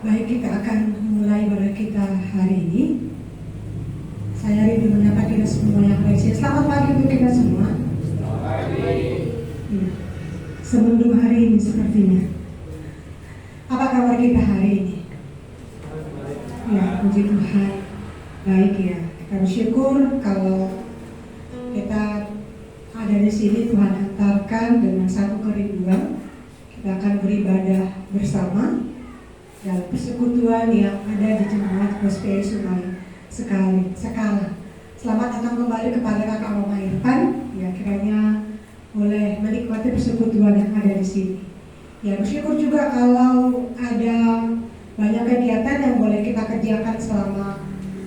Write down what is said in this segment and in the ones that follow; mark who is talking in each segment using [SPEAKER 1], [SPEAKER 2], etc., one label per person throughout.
[SPEAKER 1] Baik, kita akan mulai pada kita hari ini. Saya rindu menyapa kita semua yang ada di sini. Selamat pagi untuk kita semua.
[SPEAKER 2] Selamat pagi.
[SPEAKER 1] Ya. Sebelum hari ini sepertinya. Apa kabar kita hari ini? Ya, puji Tuhan. Baik ya. Kita bersyukur kalau kita ada di sini, Tuhan antarkan dengan satu kerinduan. Kita akan beribadah bersama dalam persekutuan yang ada di Jemaat Gospel Sungai Sekala. Selamat datang kembali kepada Kakak Mama Irfan. Ya, kiranya boleh menikmati persekutuan yang ada di sini. Ya, bersyukur juga kalau ada banyak kegiatan yang boleh kita kerjakan selama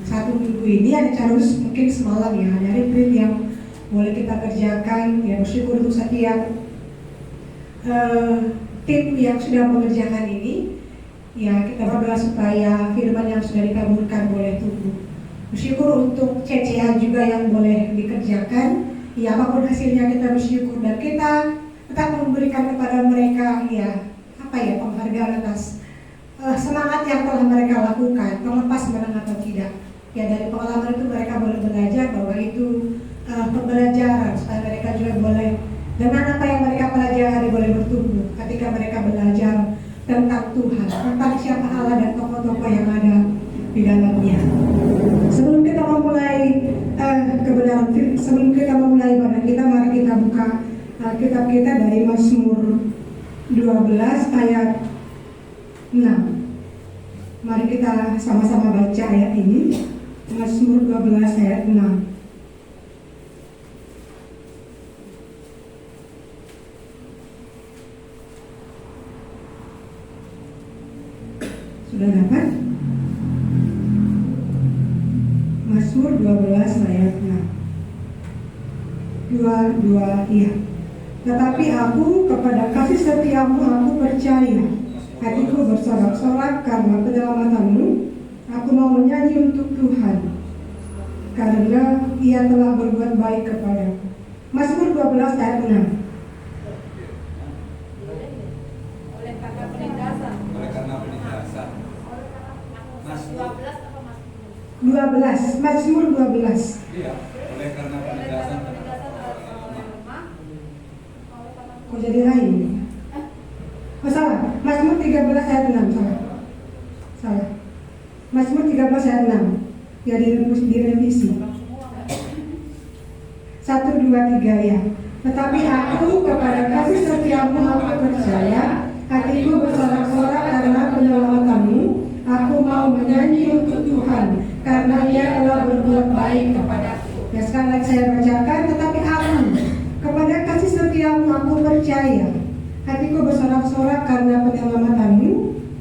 [SPEAKER 1] satu minggu ini. Ada terus mungkin semalam ya, ada retreat yang boleh kita kerjakan. Ya, bersyukur untuk setiap tim yang sudah mengerjakan ini. Ya, kita berdoa supaya firman yang sudah dikabulkan boleh tumbuh. Bersyukur untuk CCA juga yang boleh dikerjakan. Ya, apapun hasilnya kita bersyukur dan kita tetap memberikan kepada mereka penghargaan atas semangat yang telah mereka lakukan, terlepas menang atau tidak. Ya, dari pengalaman itu mereka boleh belajar bahwa itu pembelajaran supaya mereka juga boleh dengan apa yang mereka pelajari boleh bertumbuh ketika mereka belajar tentang Tuhan, tentang siapa Allah dan tokoh-tokoh yang ada di dalamnya. Sebelum kita memulai ibadah kita, mari kita buka kitab kita dari Mazmur 12 ayat 6. Mari kita sama-sama baca ayat ini. Mazmur 12 ayat 6. Sudah dapat? Mazmur 12 ayat 6. Iya. Tetapi aku kepada kasih setiamu aku percaya. Hatiku bersorak-sorak karena penyelamatanmu. Aku mau menyanyi untuk Tuhan, karena Ia telah berbuat baik kepadaku. Mazmur 12 ayat 6.
[SPEAKER 2] Oleh karena penindasan.
[SPEAKER 1] 12, Mazmur 12.
[SPEAKER 2] Iya, oleh karena penindasan.
[SPEAKER 1] Kok jadi lain? Oh, salah. Mazmur 13 ayat 6. Salah. Mazmur 13 ayat 6. Ya, direvisi. 1, 2, 3 ya. Tetapi aku kepada kasih setiamu aku percaya. Hatiku bersorak-sorak karena penyelamatanmu. Aku mau menyanyi untuk Tuhan, karena Ia telah berbuat baik kepadaku. Ya, sekali lagi saya bacakan. Tetapi aku kepada kasih setiamu aku percaya. Hatiku bersorak-sorak karena penyelamatanmu.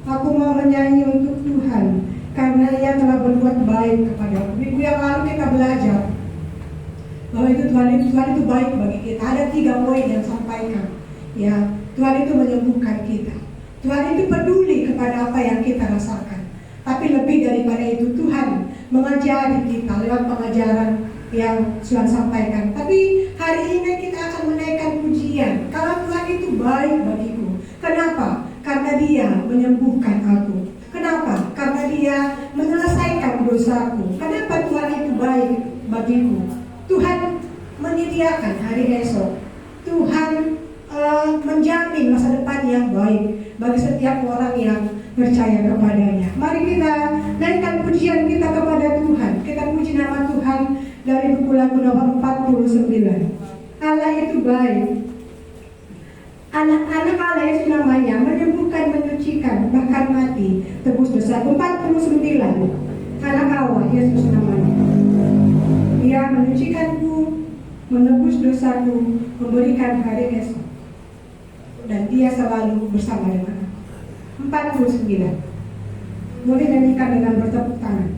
[SPEAKER 1] Aku mau menyanyi untuk Tuhan, karena Ia telah berbuat baik kepadaku. Minggu yang lalu kita belajar bahwa Tuhan itu baik bagi kita. Ada 3 poin yang sampaikan. Ya, Tuhan itu menyembuhkan kita. Tuhan itu peduli kepada apa yang kita rasakan. Tapi lebih daripada itu, Tuhan mengajari kita lewat pengajaran yang Tuhan sampaikan. Tapi hari ini kita akan menaikkan pujian. Kalau Tuhan itu baik bagiku. Kenapa? Karena Dia menyembuhkan aku. Kenapa? Karena Dia menyelesaikan dosaku. Kenapa Tuhan itu baik bagiku? Tuhan menyediakan hari esok. Tuhan menjamin masa depan yang baik bagi setiap orang yang percaya kepadanya. Mari kita naikkan pujian kita kepada Tuhan. Kita puji nama Tuhan dari buku lagu nomor 49. Allah itu baik. Anak-anak Allah Yesus namanya, menyembuhkan, menyucikan, bahkan mati, tebus dosa. 49. Anak Allah Yesus namanya. Dia menyucikanku, menebus dosaku, memberikan hari esok. Dan Dia selalu bersama dengan aku. 49. Boleh nyanyikan dengan bertepuk tangan.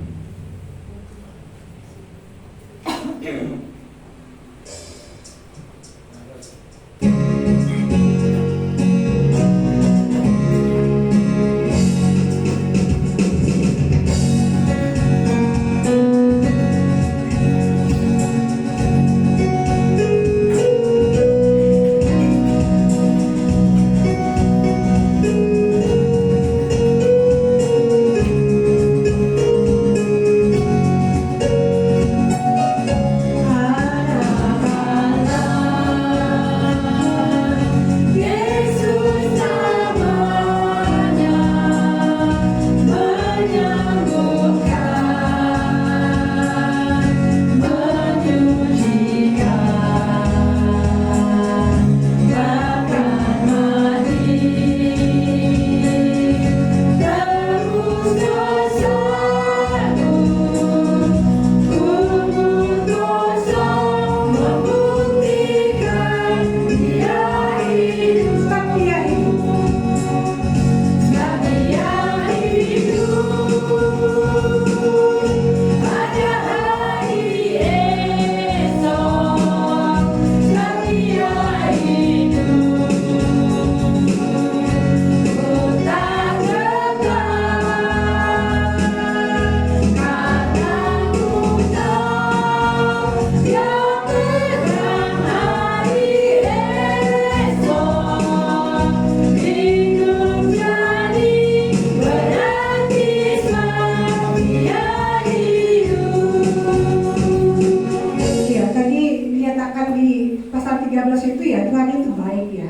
[SPEAKER 1] pasal 13 itu ya, Tuhan itu baik ya.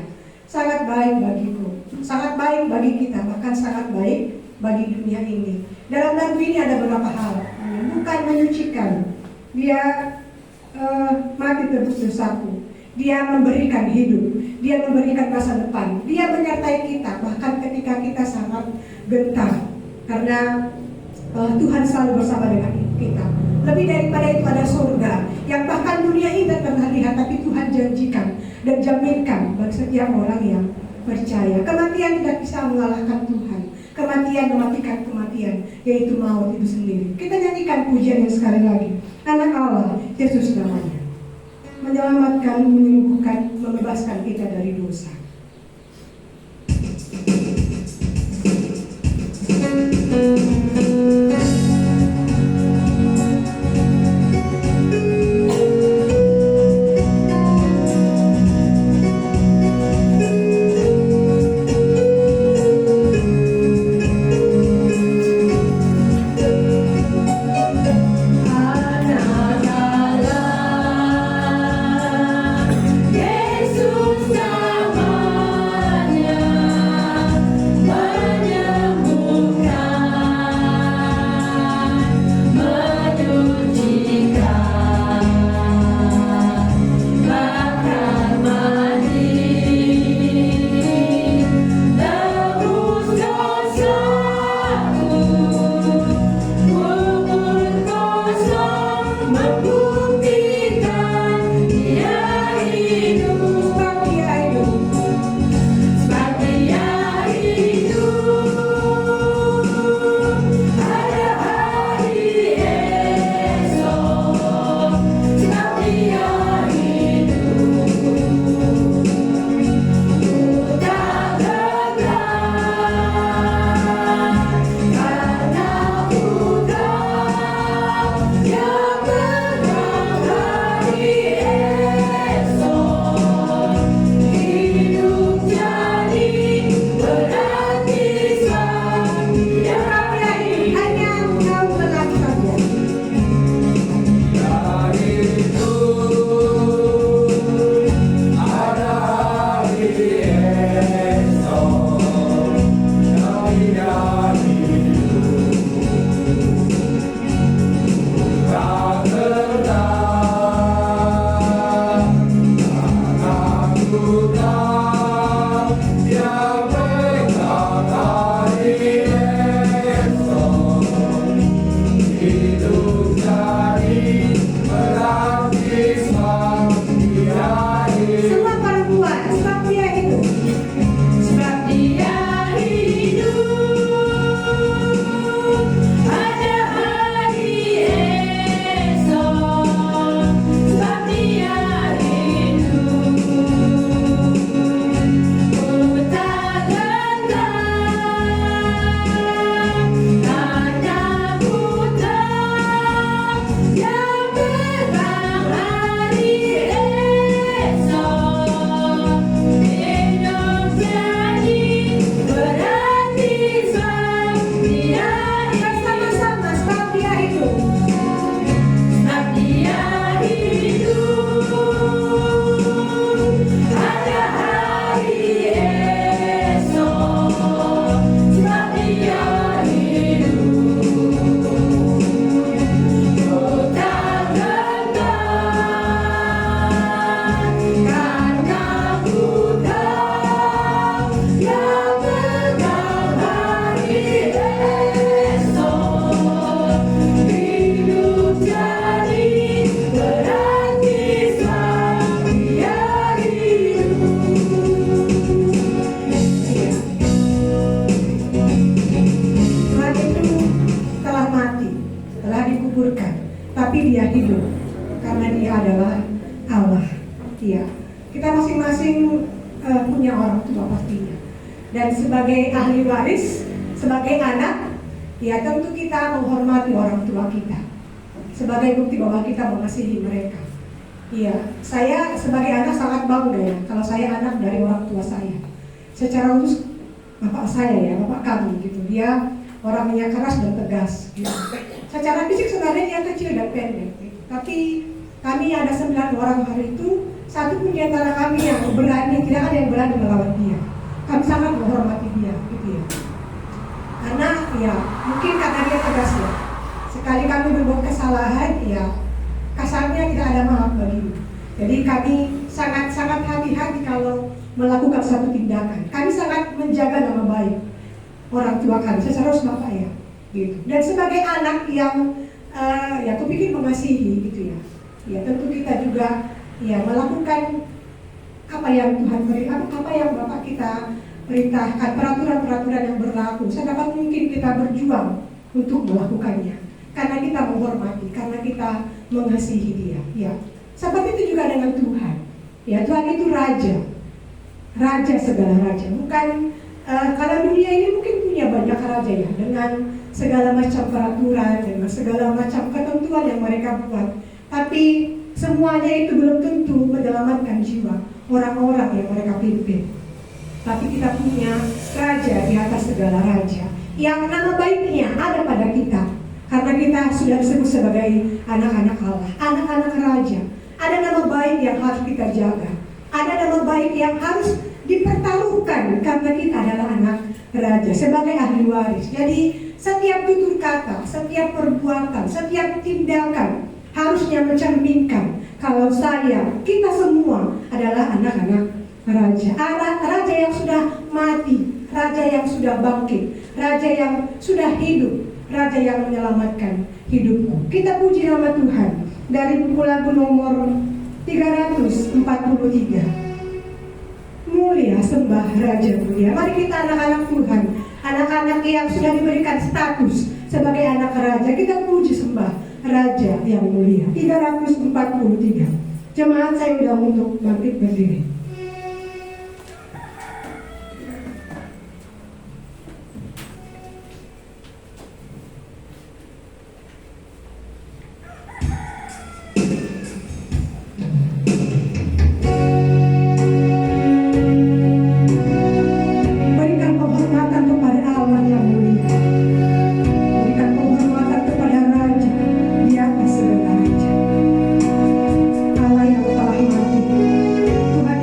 [SPEAKER 1] Sangat baik bagiku, sangat baik bagi kita, bahkan sangat baik bagi dunia ini. Dalam lagu ini ada beberapa hal, bukan menyucikan. Dia mati tebus dosaku. Dia memberikan hidup, dia memberikan masa depan, dia menyertai kita bahkan ketika kita sangat gentar, karena Tuhan selalu bersama dengan kita. Lebih daripada itu ada surga yang bahkan dunia ini tidak pernah lihat, tapi Tuhan janjikan dan jaminkan bagi setiap orang yang percaya. Kematian tidak bisa mengalahkan Tuhan. Kematian mematikan kematian, yaitu maut itu sendiri. Kita nyanyikan pujian yang sekali lagi. Anak Allah, Yesus namanya, menyelamatkan, menyembuhkan, membebaskan kita dari dosa. tapi dia hidup karena dia adalah Allah. Ya, kita masing-masing punya orang tua pastinya. Dan sebagai ahli waris, sebagai anak, ya tentu kita menghormati orang tua kita sebagai bukti bahwa kita mengasihi mereka. Iya, saya sebagai anak sangat bangga ya kalau saya anak dari orang tua saya. Secara khusus bapak saya ya, bapak kami gitu. Dia orangnya keras dan tegas gitu. Secara fisik sebenarnya dia kecil dan pendek gitu. Tapi kami ada 9 orang hari itu, satu pun di antara kami yang berani, tidak ada yang berani melawan dia. Kami sangat menghormati dia, gitu ya. Karena ya mungkin karena dia tegas ya. Sekali kami berbuat kesalahan, ya kasarnya tidak ada maaf bagi. Jadi kami sangat-sangat hati-hati kalau melakukan satu tindakan. Kami sangat menjaga nama baik orang tua kami, secara bapak ya, gitu. Dan sebagai anak yang ya aku pikir mengasihi, gitu ya. Ya tentu kita juga ya melakukan apa yang Tuhan beri, apa yang Bapak kita perintahkan, peraturan-peraturan yang berlaku. Sedapat mungkin kita berjuang untuk melakukannya, karena kita menghormati, karena kita mengasihi Dia. Ya, seperti itu juga dengan Tuhan. Ya, Tuhan itu Raja, Raja segala raja. Bukan kalau dunia ini mungkin punya banyak raja ya, dengan segala macam peraturan, dengan segala macam ketentuan yang mereka buat. Tapi semuanya itu belum tentu menyelamatkan jiwa orang-orang yang mereka pimpin. Tapi kita punya raja di atas segala raja, yang nama baiknya ada pada kita, karena kita sudah disebut sebagai anak-anak Allah, anak-anak raja. Ada nama baik yang harus kita jaga, ada nama baik yang harus dipertaruhkan, karena kita adalah anak raja sebagai ahli waris. Jadi setiap tutur kata, setiap perbuatan, setiap tindakan harusnya mencerminkan kalau kita semua adalah anak-anak raja. Raja yang sudah mati, raja yang sudah bangkit, raja yang sudah hidup, raja yang menyelamatkan hidupku. Kita puji nama Tuhan dari buku lagu nomor 343. Mulia sembah Raja mulia. Mari kita anak-anak Tuhan, anak-anak yang sudah diberikan status sebagai anak raja, kita puji sembah Raja yang mulia. 343. Jemaat, saya sudah untuk bangkit berdiri. Berikan penghormatan kepada Allah yang mulia. Berikan penghormatan kepada Raja di atas segala raja. Allah yang telah mati, Tuhan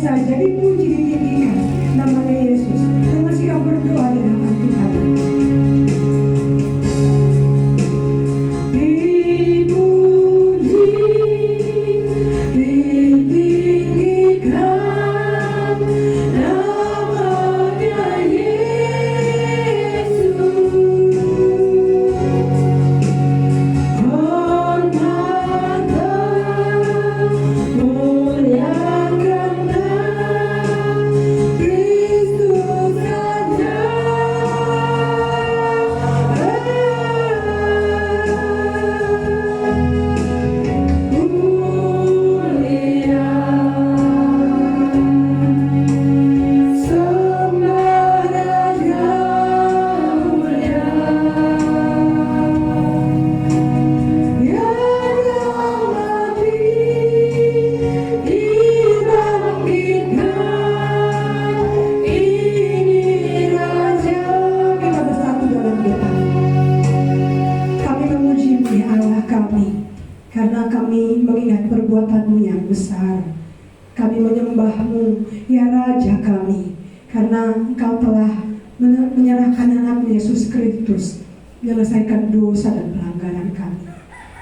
[SPEAKER 1] saja dipuji, ditinggikan namanya Yesus. Dengan siap berdoa di hadapan Tuhan. Dipuji, ditinggikan namanya Yesus. Karena kami mengingat perbuatan-Mu yang besar, kami menyembah-Mu, ya Raja kami, karena Engkau telah menyerahkan anak-Mu Yesus Kristus, menyelesaikan dosa dan pelanggaran kami.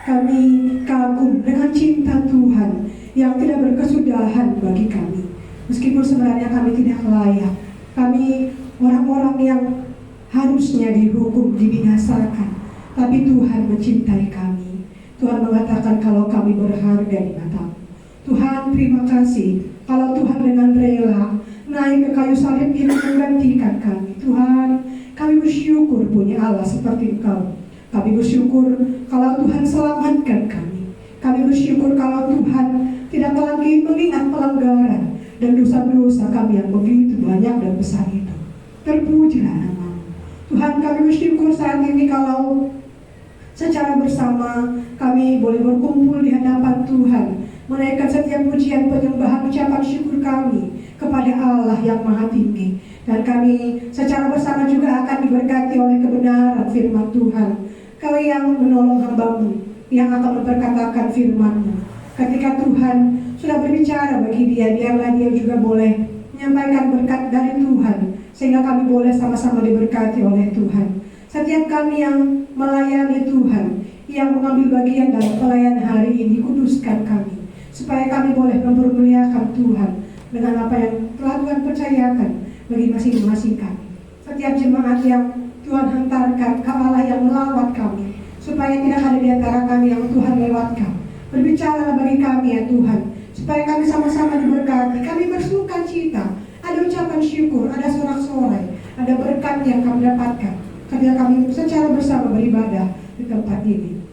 [SPEAKER 1] Kami kagum dengan cinta Tuhan yang tidak berkesudahan bagi kami. Meskipun sebenarnya kami tidak layak, kami orang-orang yang harusnya dihukum, dibinasakan, tapi Tuhan mencintai kami. Tuhan mengatakan kalau kami berharga di mata-Mu. Tuhan, terima kasih kalau Tuhan dengan rela naik ke kayu salib ini menggantikan kami. Tuhan, kami bersyukur punya Allah seperti Engkau. Kami bersyukur kalau Tuhan selamatkan kami. Kami bersyukur kalau Tuhan tidak lagi mengingat pelanggaran dan dosa-dosa kami yang begitu banyak dan besar itu. Terpujilah nama-Mu. Tuhan, kami bersyukur saat ini kalau secara bersama kami boleh berkumpul di hadapan Tuhan, menaikkan setiap pujian, penyembahan, ucapan syukur kami kepada Allah yang Maha Tinggi. Dan kami secara bersama juga akan diberkati oleh kebenaran firman Tuhan. Kau yang menolong hamba-Mu, yang akan memperkatakan firman-Mu. Ketika Tuhan sudah berbicara bagi dia, biarlah dia juga boleh menyampaikan berkat dari Tuhan, sehingga kami boleh sama-sama diberkati oleh Tuhan. Setiap kami yang melayani Tuhan, yang mengambil bagian dalam pelayanan hari ini, kuduskan kami, supaya kami boleh mempermuliakan Tuhan dengan apa yang telah Tuhan percayakan bagi masing-masing kami. Setiap jemaat yang Tuhan hantarkan ke Allah yang melawat kami, supaya tidak ada di antara kami yang Tuhan lewatkan. Berbicaralah bagi kami ya Tuhan, supaya kami sama-sama diberkati. Kami bersuka cita, ada ucapan syukur, ada sorak-sorai, ada berkat yang kami dapatkan ketika kami secara bersama beribadah di tempat ini.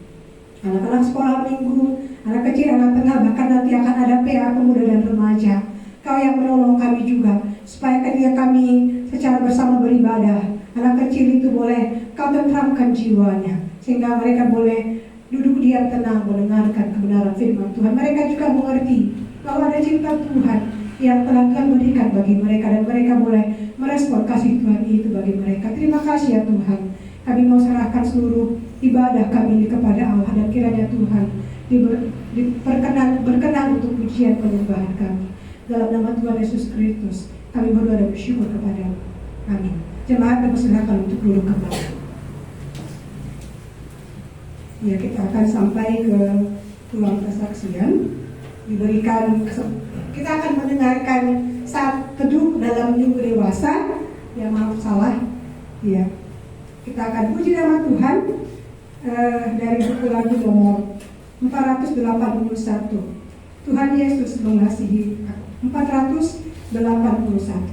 [SPEAKER 1] Anak-anak sekolah minggu, anak kecil, anak tengah, bahkan nanti akan ada PA pemuda dan remaja. Kau yang menolong kami juga, supaya ketika kami secara bersama beribadah, anak kecil itu boleh Kau tentramkan jiwanya, sehingga mereka boleh duduk diam tenang mendengarkan kebenaran firman Tuhan. Mereka juga mengerti bahwa ada cinta Tuhan yang telah Tuhan berikan bagi mereka, dan mereka boleh merespon kasih Tuhan itu bagi mereka. Terima kasih ya Tuhan. Kami mau serahkan seluruh ibadah kami ini kepada Allah, dan kiranya Tuhan berkenan untuk pujian penyembahan kami. Dalam nama Tuhan Yesus Kristus kami berdoa dan bersyukur kepada-Mu. Amin. Jemaat dipersilakan untuk duduk kembali. Ya, kita akan sampai ke ruang kesaksian. Kita akan mendengarkan saat teduh dalam minggu dewasa. Ya, maaf salah. Ya, kita akan puji nama Tuhan dari buku lagu nomor 481. Tuhan Yesus mengasihi aku. 481.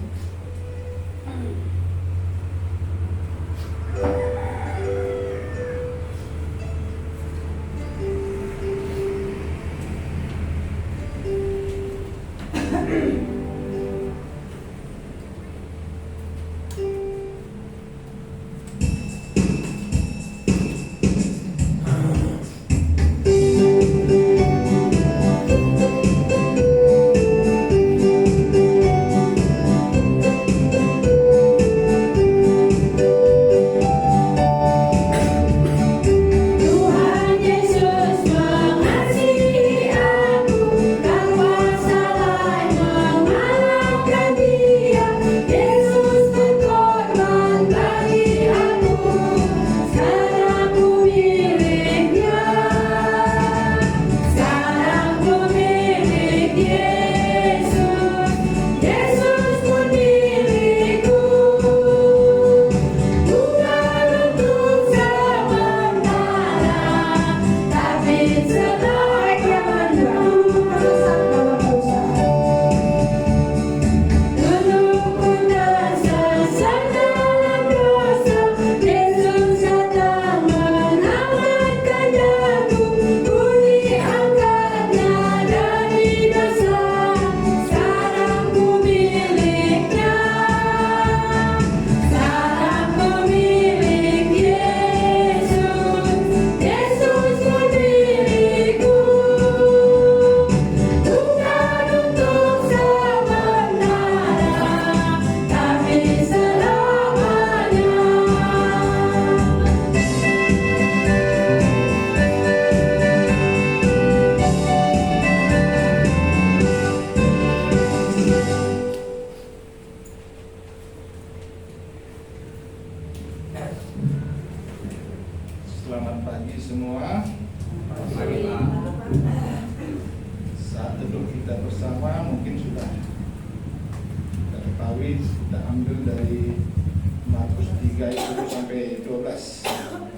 [SPEAKER 3] tadi kita ambil dari Markus 3 itu sampai 12.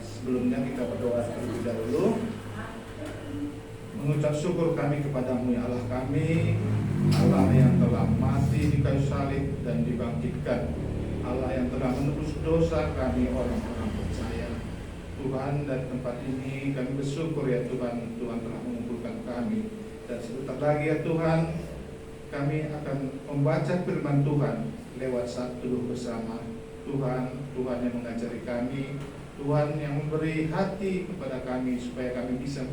[SPEAKER 3] Sebelumnya kita berdoa terlebih dahulu. Mengucap syukur kami kepadamu ya Allah kami, Allah yang telah mati di kayu salib dan dibangkitkan, Allah yang telah menebus dosa kami orang-orang percaya. Tuhan, dari tempat ini kami bersyukur ya Tuhan, Tuhan telah mengumpulkan kami. Dan sebentar lagi ya Tuhan, kami akan membaca firman Tuhan lewat saat teduh bersama. Tuhan, Tuhan yang mengajari kami, Tuhan yang memberi hati kepada kami supaya kami bisa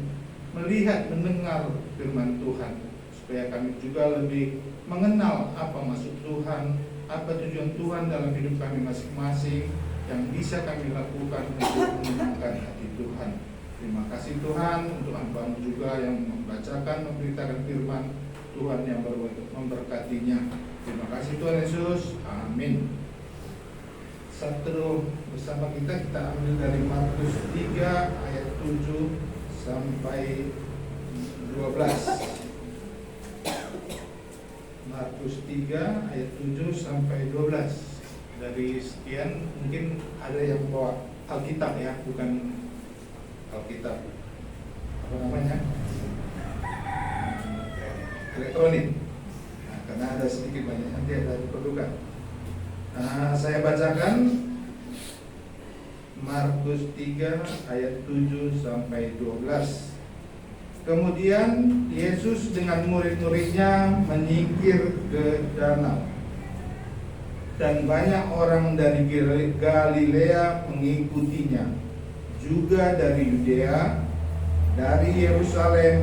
[SPEAKER 3] melihat, mendengar firman Tuhan, supaya kami juga lebih mengenal apa maksud Tuhan, apa tujuan Tuhan dalam hidup kami masing-masing, yang bisa kami lakukan untuk menyenangkan hati Tuhan. Terima kasih Tuhan untuk hamba-Mu juga yang membacakan, memberitakan firman Tuhan yang memberkatinya. Terima kasih Tuhan Yesus, amin. Satu bersama kita ambil dari Markus 3 ayat 7 sampai 12. Markus 3 ayat 7 sampai 12. Dari sekian mungkin ada yang bawa Alkitab ya, bukan Alkitab apa namanya, elektronik. Nah, karena ada sedikit banyak nanti ada diperlukan. Saya bacakan Markus 3 ayat 7 sampai 12. Kemudian Yesus dengan murid-muridnya menyingkir ke danau, dan banyak orang dari Galilea mengikutinya, juga dari Yudea, dari Yerusalem,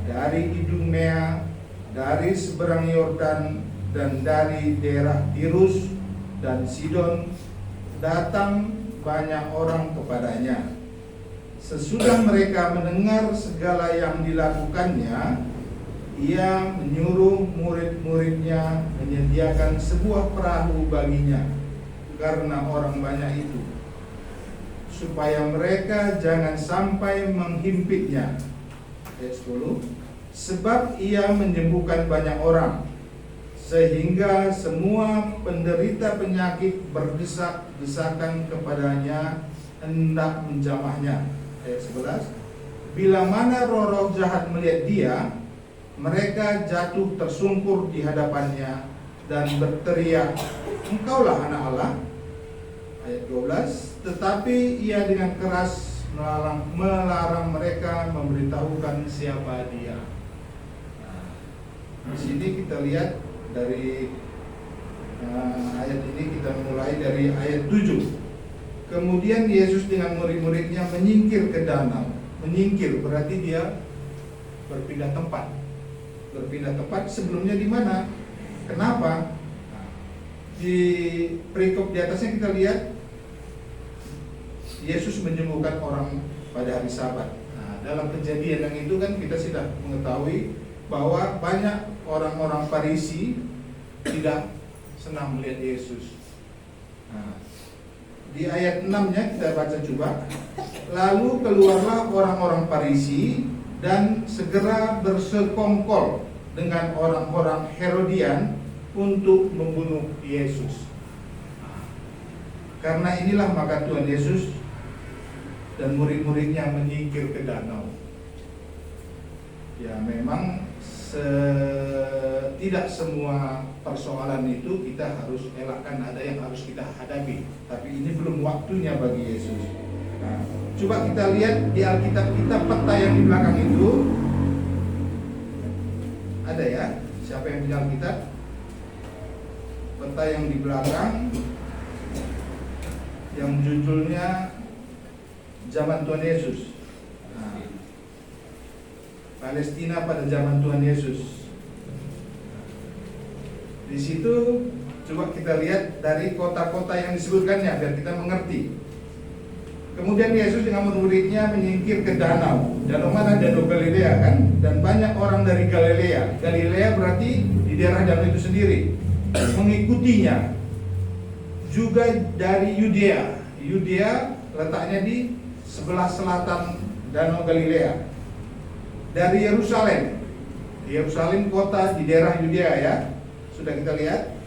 [SPEAKER 3] dari Idumea, dari seberang Yordan, dan dari daerah Tirus dan Sidon datang banyak orang kepadanya. Sesudah mereka mendengar segala yang dilakukannya, ia menyuruh murid-muridnya menyediakan sebuah perahu baginya karena orang banyak itu, supaya mereka jangan sampai menghimpitnya. Ayat 10, sebab ia menyembuhkan banyak orang, sehingga semua penderita penyakit berdesak-desakan kepadanya hendak menjamahnya. Ayat 11, bila mana roh-roh jahat melihat dia, mereka jatuh tersungkur di hadapannya dan berteriak, engkaulah anak Allah. Ayat 12, tetapi ia dengan keras melarang mereka memberitahukan siapa dia. Nah, di sini kita lihat dari ayat ini, kita mulai dari ayat 7. Kemudian Yesus dengan murid-muridnya menyingkir ke danau. Menyingkir berarti dia berpindah tempat. Berpindah tempat, sebelumnya di mana? Kenapa? Di perikop di atasnya kita lihat Yesus menyembuhkan orang pada hari Sabat. Nah, dalam kejadian yang itu kan kita sudah mengetahui bahwa banyak orang-orang Farisi tidak senang melihat Yesus. Nah, di ayat 6-nya kita baca coba. Lalu keluarlah orang-orang Farisi dan segera bersekongkol dengan orang-orang Herodian untuk membunuh Yesus. Karena inilah maka Tuhan Yesus dan murid-muridnya menyingkir ke danau. Ya memang tidak semua persoalan itu kita harus elakkan, ada yang harus kita hadapi. Tapi ini belum waktunya bagi Yesus. Nah, coba kita lihat di Alkitab kita, peta yang di belakang itu ada ya. Siapa yang punya Alkitab? Peta yang di belakang yang judulnya Zaman Tuhan Yesus. Nah, Palestina pada zaman Tuhan Yesus. Di situ coba kita lihat dari kota-kota yang disebutkannya biar kita mengerti. Kemudian Yesus dengan murid-muridnya menyingkir ke danau. Danau mana? Danau Galilea kan? Dan banyak orang dari Galilea. Galilea berarti di daerah danau itu sendiri mengikutinya. Juga dari Yudea. Yudea letaknya di sebelah selatan Danau Galilea. Dari Yerusalem kota di daerah Yudea ya. Sudah kita lihat.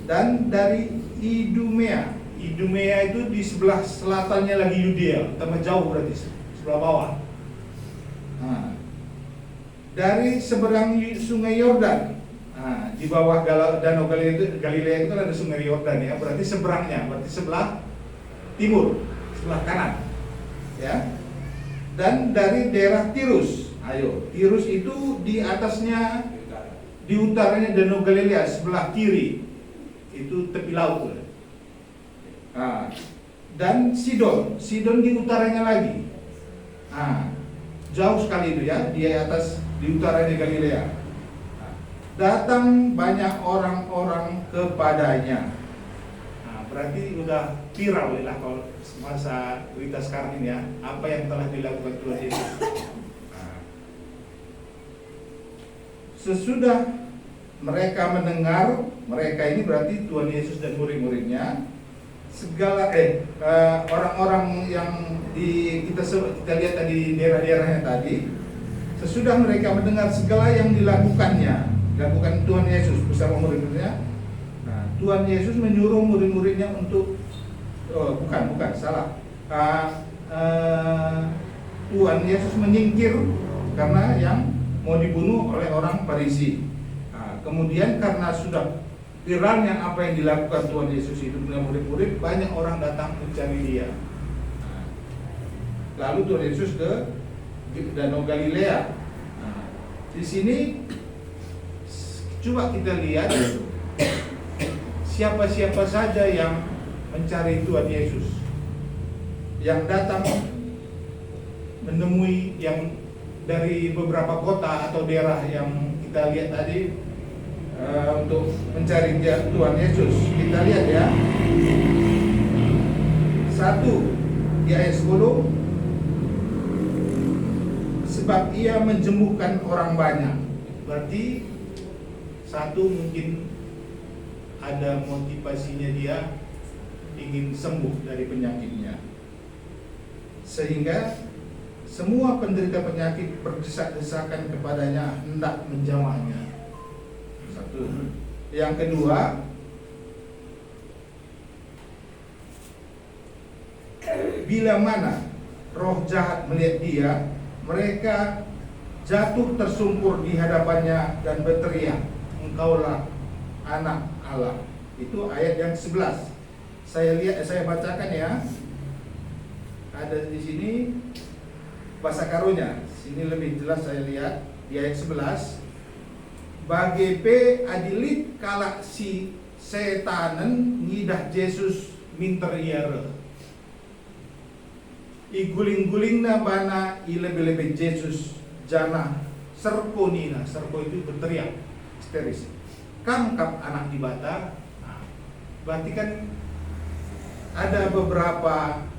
[SPEAKER 3] dan dari Idumea. Idumea itu di sebelah selatannya lagi Yudea, tambah jauh berarti, sebelah bawah. Nah, dari seberang sungai Yordan, nah, di bawah Danau Galilea itu ada sungai Yordan ya, berarti seberangnya, berarti sebelah timur, sebelah kanan, ya. Dan dari daerah Tirus, Tirus itu di atasnya, di utaranya Danau Galilea, sebelah kiri itu tepi laut. Nah, dan Sidon di utaranya lagi. Nah, jauh sekali itu ya, di atas, di utaranya Galilea. Nah, datang banyak orang-orang kepadanya. Nah, berarti udah viral lah kalau masa berita sekarang ini ya, apa yang telah dilakukan Tuhan Yesus. Nah, sesudah mereka mendengar, mereka ini berarti Tuhan Yesus dan murid-muridnya, segala orang-orang yang kita lihat tadi daerah-daerahnya tadi, sesudah mereka mendengar segala yang dilakukan Tuhan Yesus bersama murid-muridnya. Nah, Tuhan Yesus menyuruh murid-muridnya untuk Tuhan Yesus menyingkir karena yang mau dibunuh oleh orang Farisi. Nah, kemudian karena sudah viralnya apa yang dilakukan Tuhan Yesus itu dengan murid-murid, banyak orang datang mencari dia. Nah, lalu Tuhan Yesus ke Danau Galilea. Nah, di sini coba kita lihat siapa-siapa saja yang mencari Tuhan Yesus, yang datang menemui yang dari beberapa kota atau daerah yang kita lihat tadi. Untuk mencari Tuhan Yesus, kita lihat ya, 1 di ayat 10, sebab ia menjembuhkan orang banyak. Berarti satu, mungkin ada motivasinya dia ingin sembuh dari penyakitnya, sehingga semua penderita penyakit berdesak-desakan kepadanya hendak menjamahnya. Satu. Yang kedua, bila mana roh jahat melihat dia, mereka jatuh tersungkur di hadapannya dan berteriak, "Engkaulah anak Allah." Itu ayat yang 11. Saya bacakan ya. Ada di sini bahasa karunya. Sini lebih jelas saya lihat di ayat 11. Bagi adilit kalak si setanen ngidah Yesus minter iare. Iguling-guling na bana ilebe-lebe Yesus jana serko nina. Serko itu berteriak histeris. Kamkap anak di bata. Nah, berarti kan ada beberapa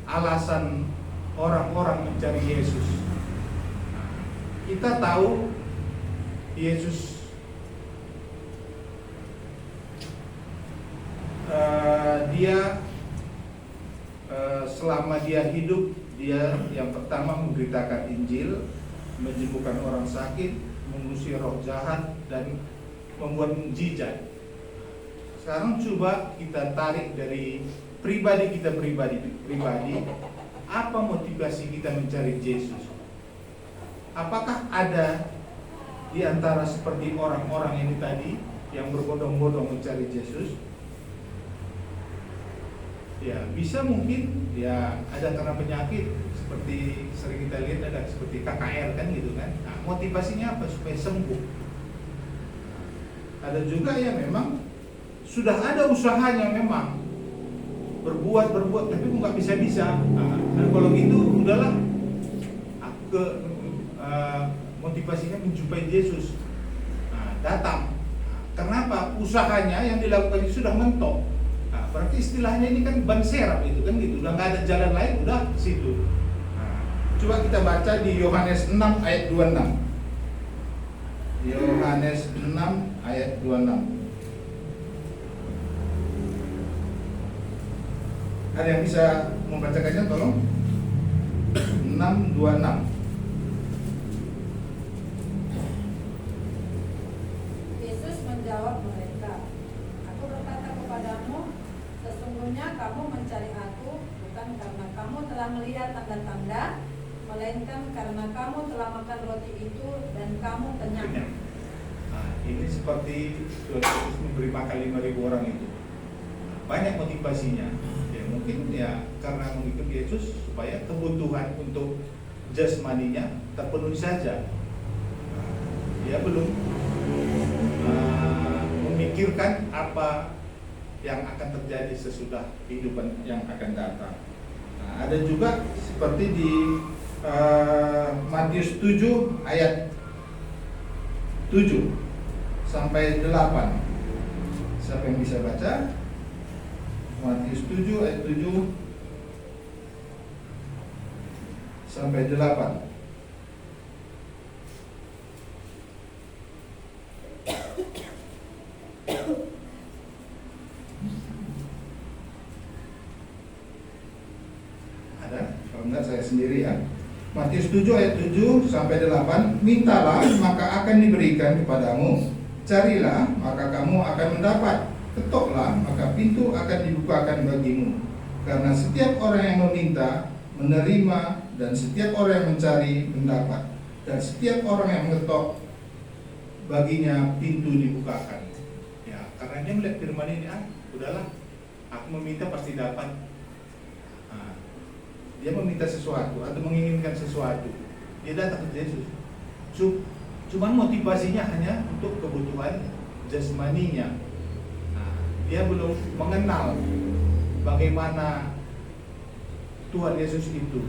[SPEAKER 3] alasan orang-orang mencari Yesus. Nah, kita tahu Yesus dia selama dia hidup, dia yang pertama memberitakan Injil, menyembuhkan orang sakit, mengusir roh jahat, dan membuat mukjizat. Sekarang coba kita tarik dari pribadi kita pribadi, apa motivasi kita mencari Yesus? Apakah ada di antara seperti orang-orang ini tadi yang berbondong-bondong mencari Yesus? Ya, bisa mungkin ya ada karena penyakit, seperti sering kita lihat ada seperti KKR kan gitu kan. Nah, motivasinya apa? Supaya sembuh. Ada juga yang memang sudah ada usahanya memang berbuat tapi kok nggak bisa. Nah, kalau gitu udahlah, aku motivasinya menjumpai Yesus. Nah, datang. Kenapa? Usahanya yang dilakukan itu sudah mentok. Nah, berarti istilahnya ini kan ban serap itu kan gitu. Udah nggak ada jalan lain, udah ke situ. Nah, coba kita baca di Yohanes 6 ayat 26. Yohanes 6 ayat 26. Ada yang bisa membacakannya tolong? 6:26.
[SPEAKER 2] Yesus menjawab mereka, kepadamu, sesungguhnya kamu mencari aku bukan karena kamu telah melihat tanda-tanda, melainkan karena kamu telah makan roti itu dan kamu kenyang.
[SPEAKER 3] Nah, ini seperti Tuhan Yesus memberi makan 5.000 orang itu. Banyak motivasinya. Ya mungkin ya karena mengikuti Yesus supaya kebutuhan untuk jasmaninya terpenuhi saja. Dia belum memikirkan apa yang akan terjadi sesudah kehidupan yang akan datang. Nah, ada juga seperti di Matius 7 ayat 7 sampai 8. Siapa yang bisa baca? Matius 7 ayat 7 sampai 8. Ada? Kalau enggak saya sendiri ya. Matius 7 ayat 7 sampai 8. Mintalah maka akan diberikan kepadamu. Carilah maka kamu akan mendapat. Ketoklah maka pintu akan dibukakan bagimu. Karena setiap orang yang meminta menerima, dan setiap orang yang mencari mendapat, dan setiap orang yang mengetok baginya pintu dibukakan. Ya, karena dia melihat firman ini, udahlah, aku meminta pasti dapat. Nah, dia meminta sesuatu atau menginginkan sesuatu, dia datang ke Yesus. Cuman motivasinya hanya untuk kebutuhan jasmaninya. Nah, dia belum mengenal bagaimana Tuhan Yesus itu.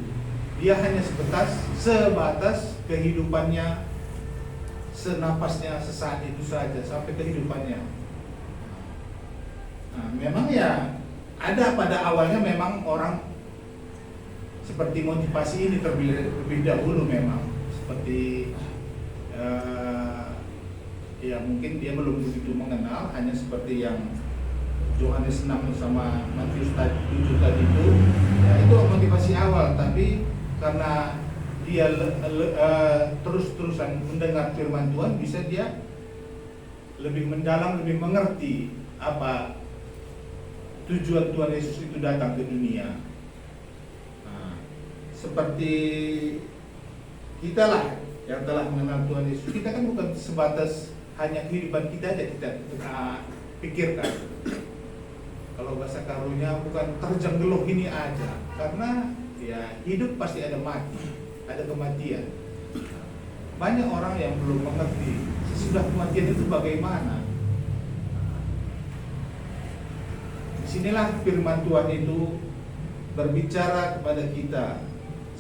[SPEAKER 3] Dia hanya sebatas kehidupannya, senapasnya sesaat itu saja sampai kehidupannya. Nah, memang ya ada pada awalnya memang orang seperti motivasi ini terlebih dahulu memang seperti ya mungkin dia belum begitu mengenal, hanya seperti yang Yohanes 6 sama Matius 7 tadi itu, ya itu motivasi awal. Tapi karena dia terus-terusan mendengar firman Tuhan, bisa dia lebih mendalam, lebih mengerti apa tujuan Tuhan Yesus itu datang ke dunia. Nah, seperti kita lah yang telah mengenal Tuhan Yesus, kita kan bukan sebatas hanya kehidupan kita aja kita pikirkan. Kalau bahasa karunya bukan terjang geluh ini aja, karena ya hidup pasti ada mati, ada kematian. Banyak orang yang belum mengerti sesudah kematian itu bagaimana. Disinilah firman Tuhan itu berbicara kepada kita,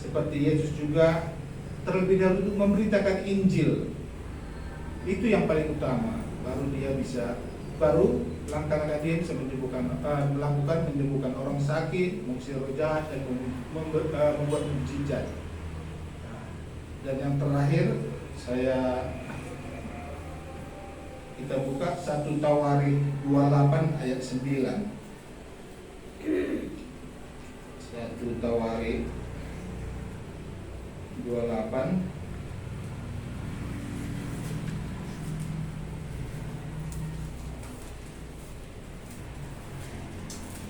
[SPEAKER 3] seperti Yesus juga terlebih dahulu memberitakan Injil. Itu yang paling utama, baru langkah-langkah dia bisa menyembuhkan orang sakit, mengusir roh jahat, dan membuat mukjizat. Dan yang terakhir kita buka 1 Tawarik 28 ayat 9. 1 Tawarik 28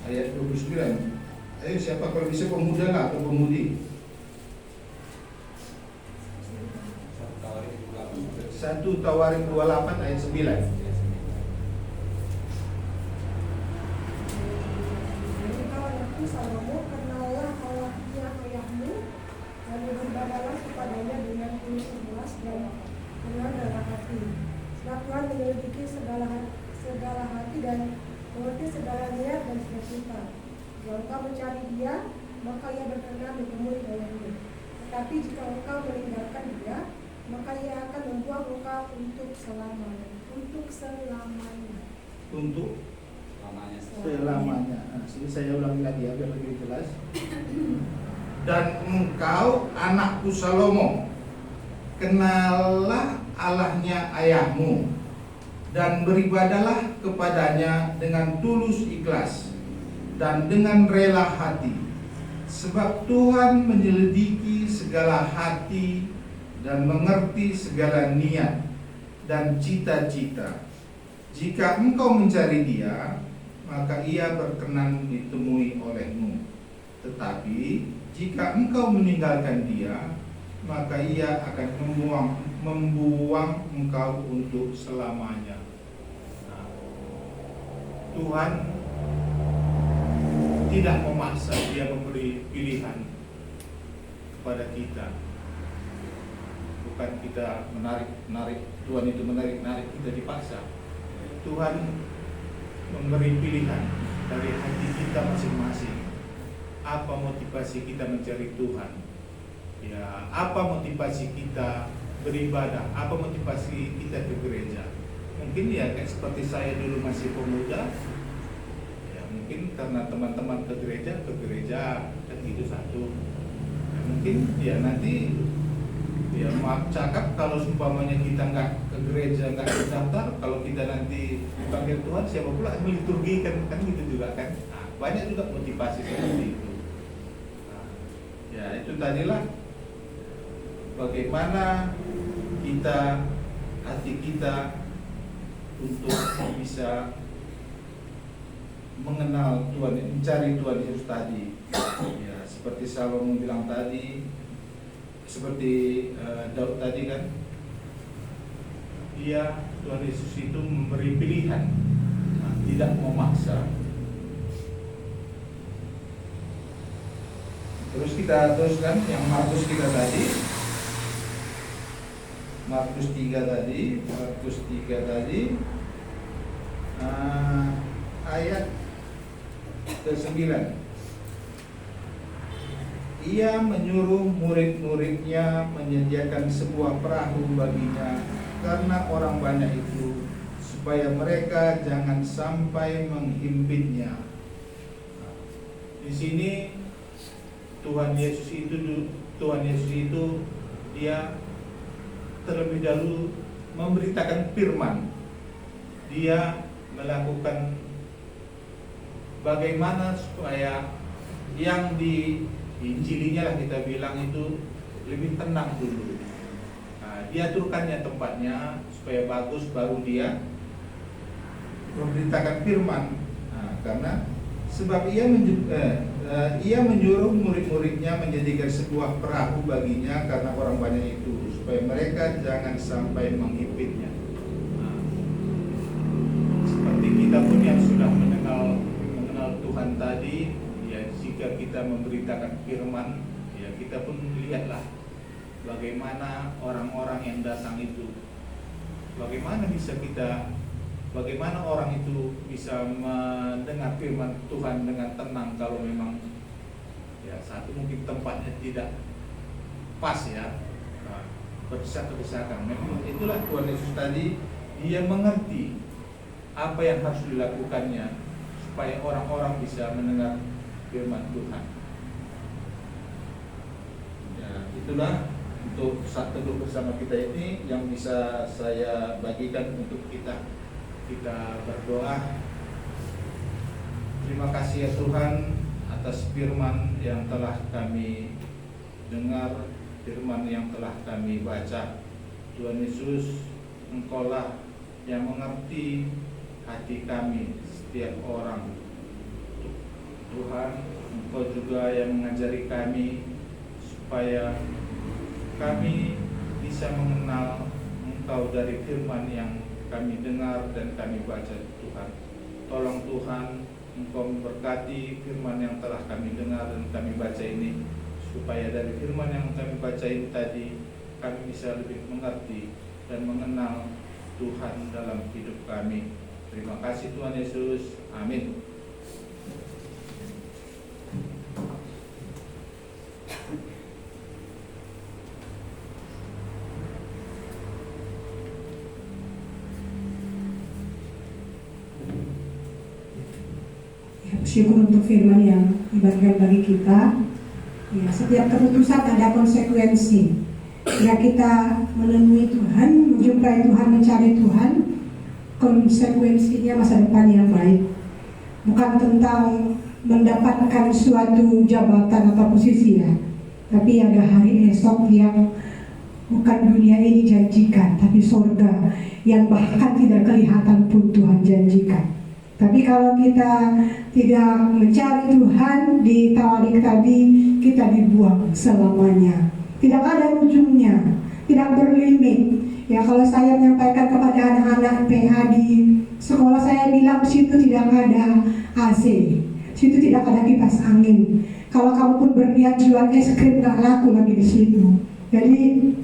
[SPEAKER 3] ayat 29. Ayo siapa kalau bisa pemuda lah atau pemudi. 1 Tawarik 28 ayat 9.
[SPEAKER 1] Salomo, kenallah Allahnya ayahmu, lalu beribadahlah kepadanya dengan tulus ikhlas dan dengan dalam hati. Sebab Tuhan menyelidiki segala hati dan mengerti segala niat dan cita-cita. Jika engkau mencari Dia, maka Ia berkenan menemui ayahmu. Tetapi jika engkau meninggalkan Dia, maka Ia akan membuang engkau untuk selamanya. Untuk selamanya.
[SPEAKER 3] Untuk
[SPEAKER 2] Selamanya.
[SPEAKER 3] Nah, sini saya ulangi lagi agar lebih jelas. Dan engkau anakku Salomo, kenallah Allahnya ayahmu dan beribadahlah kepadanya dengan tulus ikhlas dan dengan rela hati, sebab Tuhan menyelidiki segala hati dan mengerti segala niat dan cita-cita. Jika engkau mencari Dia, maka ia berkenan ditemui olehmu. Tetapi jika engkau meninggalkan dia, maka ia akan membuang engkau untuk selamanya. Nah, Tuhan tidak memaksa, dia memberi pilihan kepada kita. Bukan kita menarik, Tuhan itu menarik kita dipaksa. Tuhan memberi pilihan dari hati kita masing-masing. Apa motivasi kita mencari Tuhan? Ya, apa motivasi kita beribadah? Apa motivasi kita ke gereja? Mungkin ya kayak seperti saya dulu masih pemuda. Ya, mungkin karena teman-teman ke gereja kan itu satu. Ya, mungkin ya nanti ya maaf cakap kalau umpamanya kita nggak ke gereja, nggak terdaftar, kalau kita nanti dipanggil Tuhan, siapa pula yang meliturgikan, kan gitu juga kan. Nah, banyak juga motivasi seperti itu. Nah, ya itu tadilah bagaimana hati kita untuk bisa mengenal Tuhan, mencari Tuhan Yesus tadi. Ya, seperti Salomo bilang tadi, seperti Daud tadi kan, Tuhan Yesus itu memberi pilihan, tidak memaksa. Terus kita teruskan yang Markus 3 tadi. Markus 3 tadi ayat ke-9. Ia menyuruh murid-muridnya menyediakan sebuah perahu baginya karena orang banyak itu, supaya mereka jangan sampai menghimpitnya. Di sini Tuhan Yesus itu dia terlebih dahulu memberitakan firman. Dia melakukan bagaimana supaya yang di Injilinya lah kita bilang itu lebih tenang dulu. Nah, dia aturkannya tempatnya supaya bagus, baru dia memberitakan firman. Nah, karena sebab ia menyuruh murid-muridnya menjadikan sebuah perahu baginya karena orang banyak itu, supaya mereka jangan sampai menghimpitnya. Nah, seperti kita pun yang sudah mengenal Tuhan tadi, ya jika kita memberitakan firman, ya kita pun lihatlah bagaimana orang-orang yang datang itu, bagaimana orang itu bisa mendengar firman Tuhan dengan tenang kalau memang ya satu mungkin tempatnya tidak pas ya, berdesak-desakan. Memang itulah Tuhan Yesus tadi, dia mengerti apa yang harus dilakukannya supaya orang-orang bisa mendengar firman Tuhan. Ya, itulah untuk saat teduh bersama kita ini yang bisa saya bagikan untuk kita berdoa. Terima kasih ya Tuhan atas firman yang telah kami dengar, firman yang telah kami baca. Tuhan Yesus, Engkaulah yang mengerti hati kami setiap orang. Tuhan, Engkau juga yang mengajari kami supaya kami bisa mengenal Engkau dari firman yang kami dengar dan kami baca. Tuhan, tolong Tuhan, Engkau memberkati firman yang telah kami dengar dan kami baca ini, supaya dari firman yang kami baca ini tadi kami bisa lebih mengerti dan mengenal Tuhan dalam hidup kami. Terima kasih Tuhan Yesus, amin.
[SPEAKER 1] Syukur untuk firman yang diberikan bagi kita. Ya, setiap keputusan ada konsekuensi. Jika kita menemui Tuhan, menjumpai Tuhan, mencari Tuhan, konsekuensinya masa depan yang baik. Bukan tentang mendapatkan suatu jabatan atau posisi ya, tapi ada hari esok yang bukan dunia ini janjikan, tapi surga yang bahkan tidak kelihatan pun Tuhan janjikan. Tapi Tapi kalau kita tidak mencari Tuhan di tawarik tadi, kita dibuang selamanya. Tidak ada ujungnya, tidak berlimit. Ya, kalau saya menyampaikan kepada anak-anak PH di sekolah, saya bilang situ tidak ada AC, situ tidak ada kipas angin. Kalau kamu pun berniat jual es krim, nggak laku lagi di situ. Jadi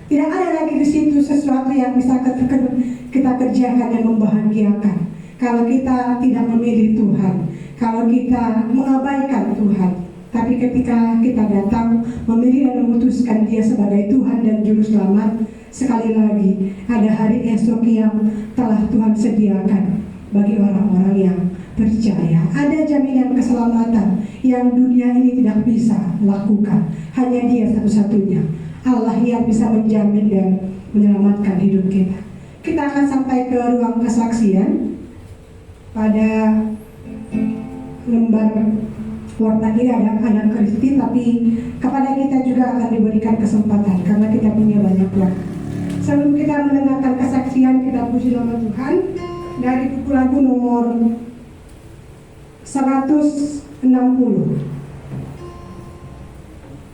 [SPEAKER 1] tidak ada lagi di situ sesuatu yang bisa kita kerjakan dan membahagiakan. Kalau kita tidak memilih Tuhan, kalau kita mengabaikan Tuhan. Tapi ketika kita datang memilih dan memutuskan Dia sebagai Tuhan dan Juru Selamat, sekali lagi ada hari esok yang telah Tuhan sediakan bagi orang-orang yang percaya. Ada jaminan keselamatan yang dunia ini tidak bisa lakukan. Hanya Dia satu-satunya, Allah yang bisa menjamin dan menyelamatkan hidup kita. Kita akan sampai ke ruang kesaksian pada lembar warta ini ada anak Kristi, tapi kepada kita juga akan diberikan kesempatan karena kita punya banyak waktu. Sebelum kita mendengarkan kesaksian, kita puji nama Tuhan dari buku lagu nomor 160.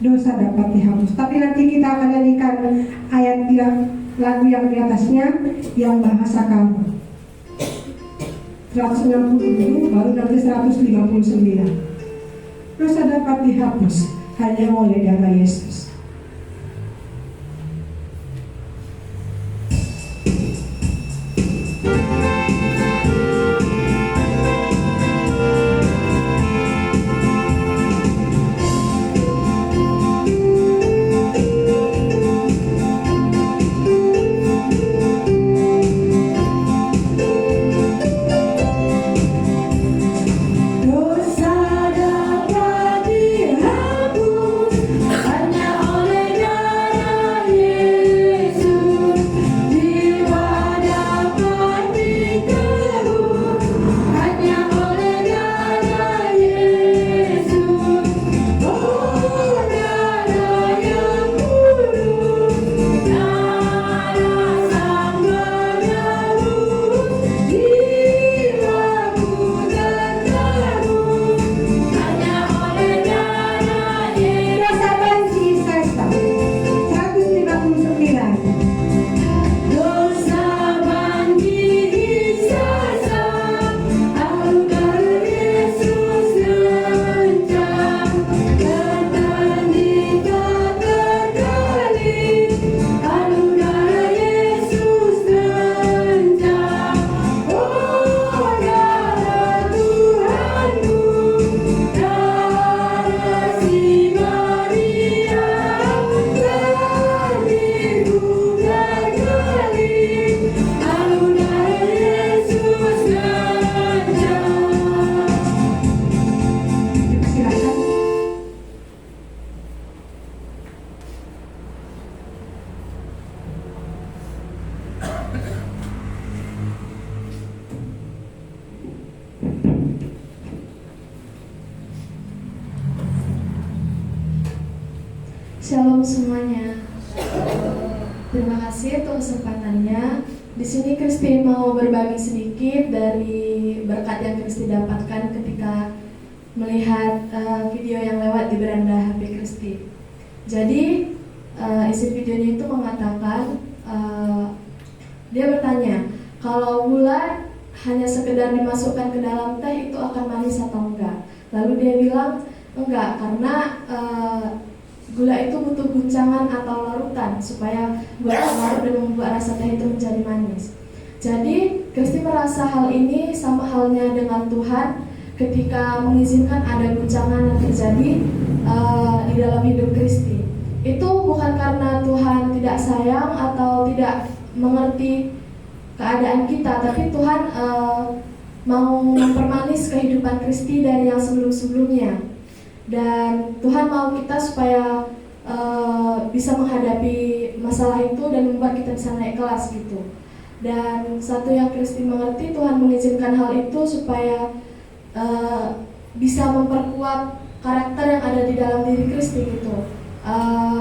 [SPEAKER 1] Dosa dapat dihapus. Tapi nanti kita akan nyanyikan ayat lagu yang di atasnya yang bahasa kamu. 160 dulu, baru nanti 159. Dosa dapat dihapus hanya oleh darah Yesus.
[SPEAKER 4] Shalom semuanya. Terima kasih untuk kesempatannya. Di sini Kristi mau berbagi sedikit dari berkat yang Kristi dapatkan ketika melihat video yang lewat di beranda HP Kristi. Jadi isi videonya itu mengatakan dia bertanya, kalau gula hanya sekedar dimasukkan ke dalam teh itu akan manis atau enggak? Lalu dia bilang enggak, karena gula itu butuh guncangan atau larutan supaya gula larut dan membuat rasa teh itu menjadi manis. Jadi Kristi merasa hal ini sama halnya dengan Tuhan ketika mengizinkan ada guncangan yang terjadi di dalam hidup Kristi. Itu bukan karena Tuhan tidak sayang atau tidak mengerti keadaan kita, tapi Tuhan mau mempermanis kehidupan Kristi dari yang sebelum-sebelumnya. Dan Tuhan mau kita supaya bisa menghadapi masalah itu dan membuat kita bisa naik kelas gitu. Dan satu yang Kristi mengerti, Tuhan mengizinkan hal itu supaya bisa memperkuat karakter yang ada di dalam diri Kristi gitu.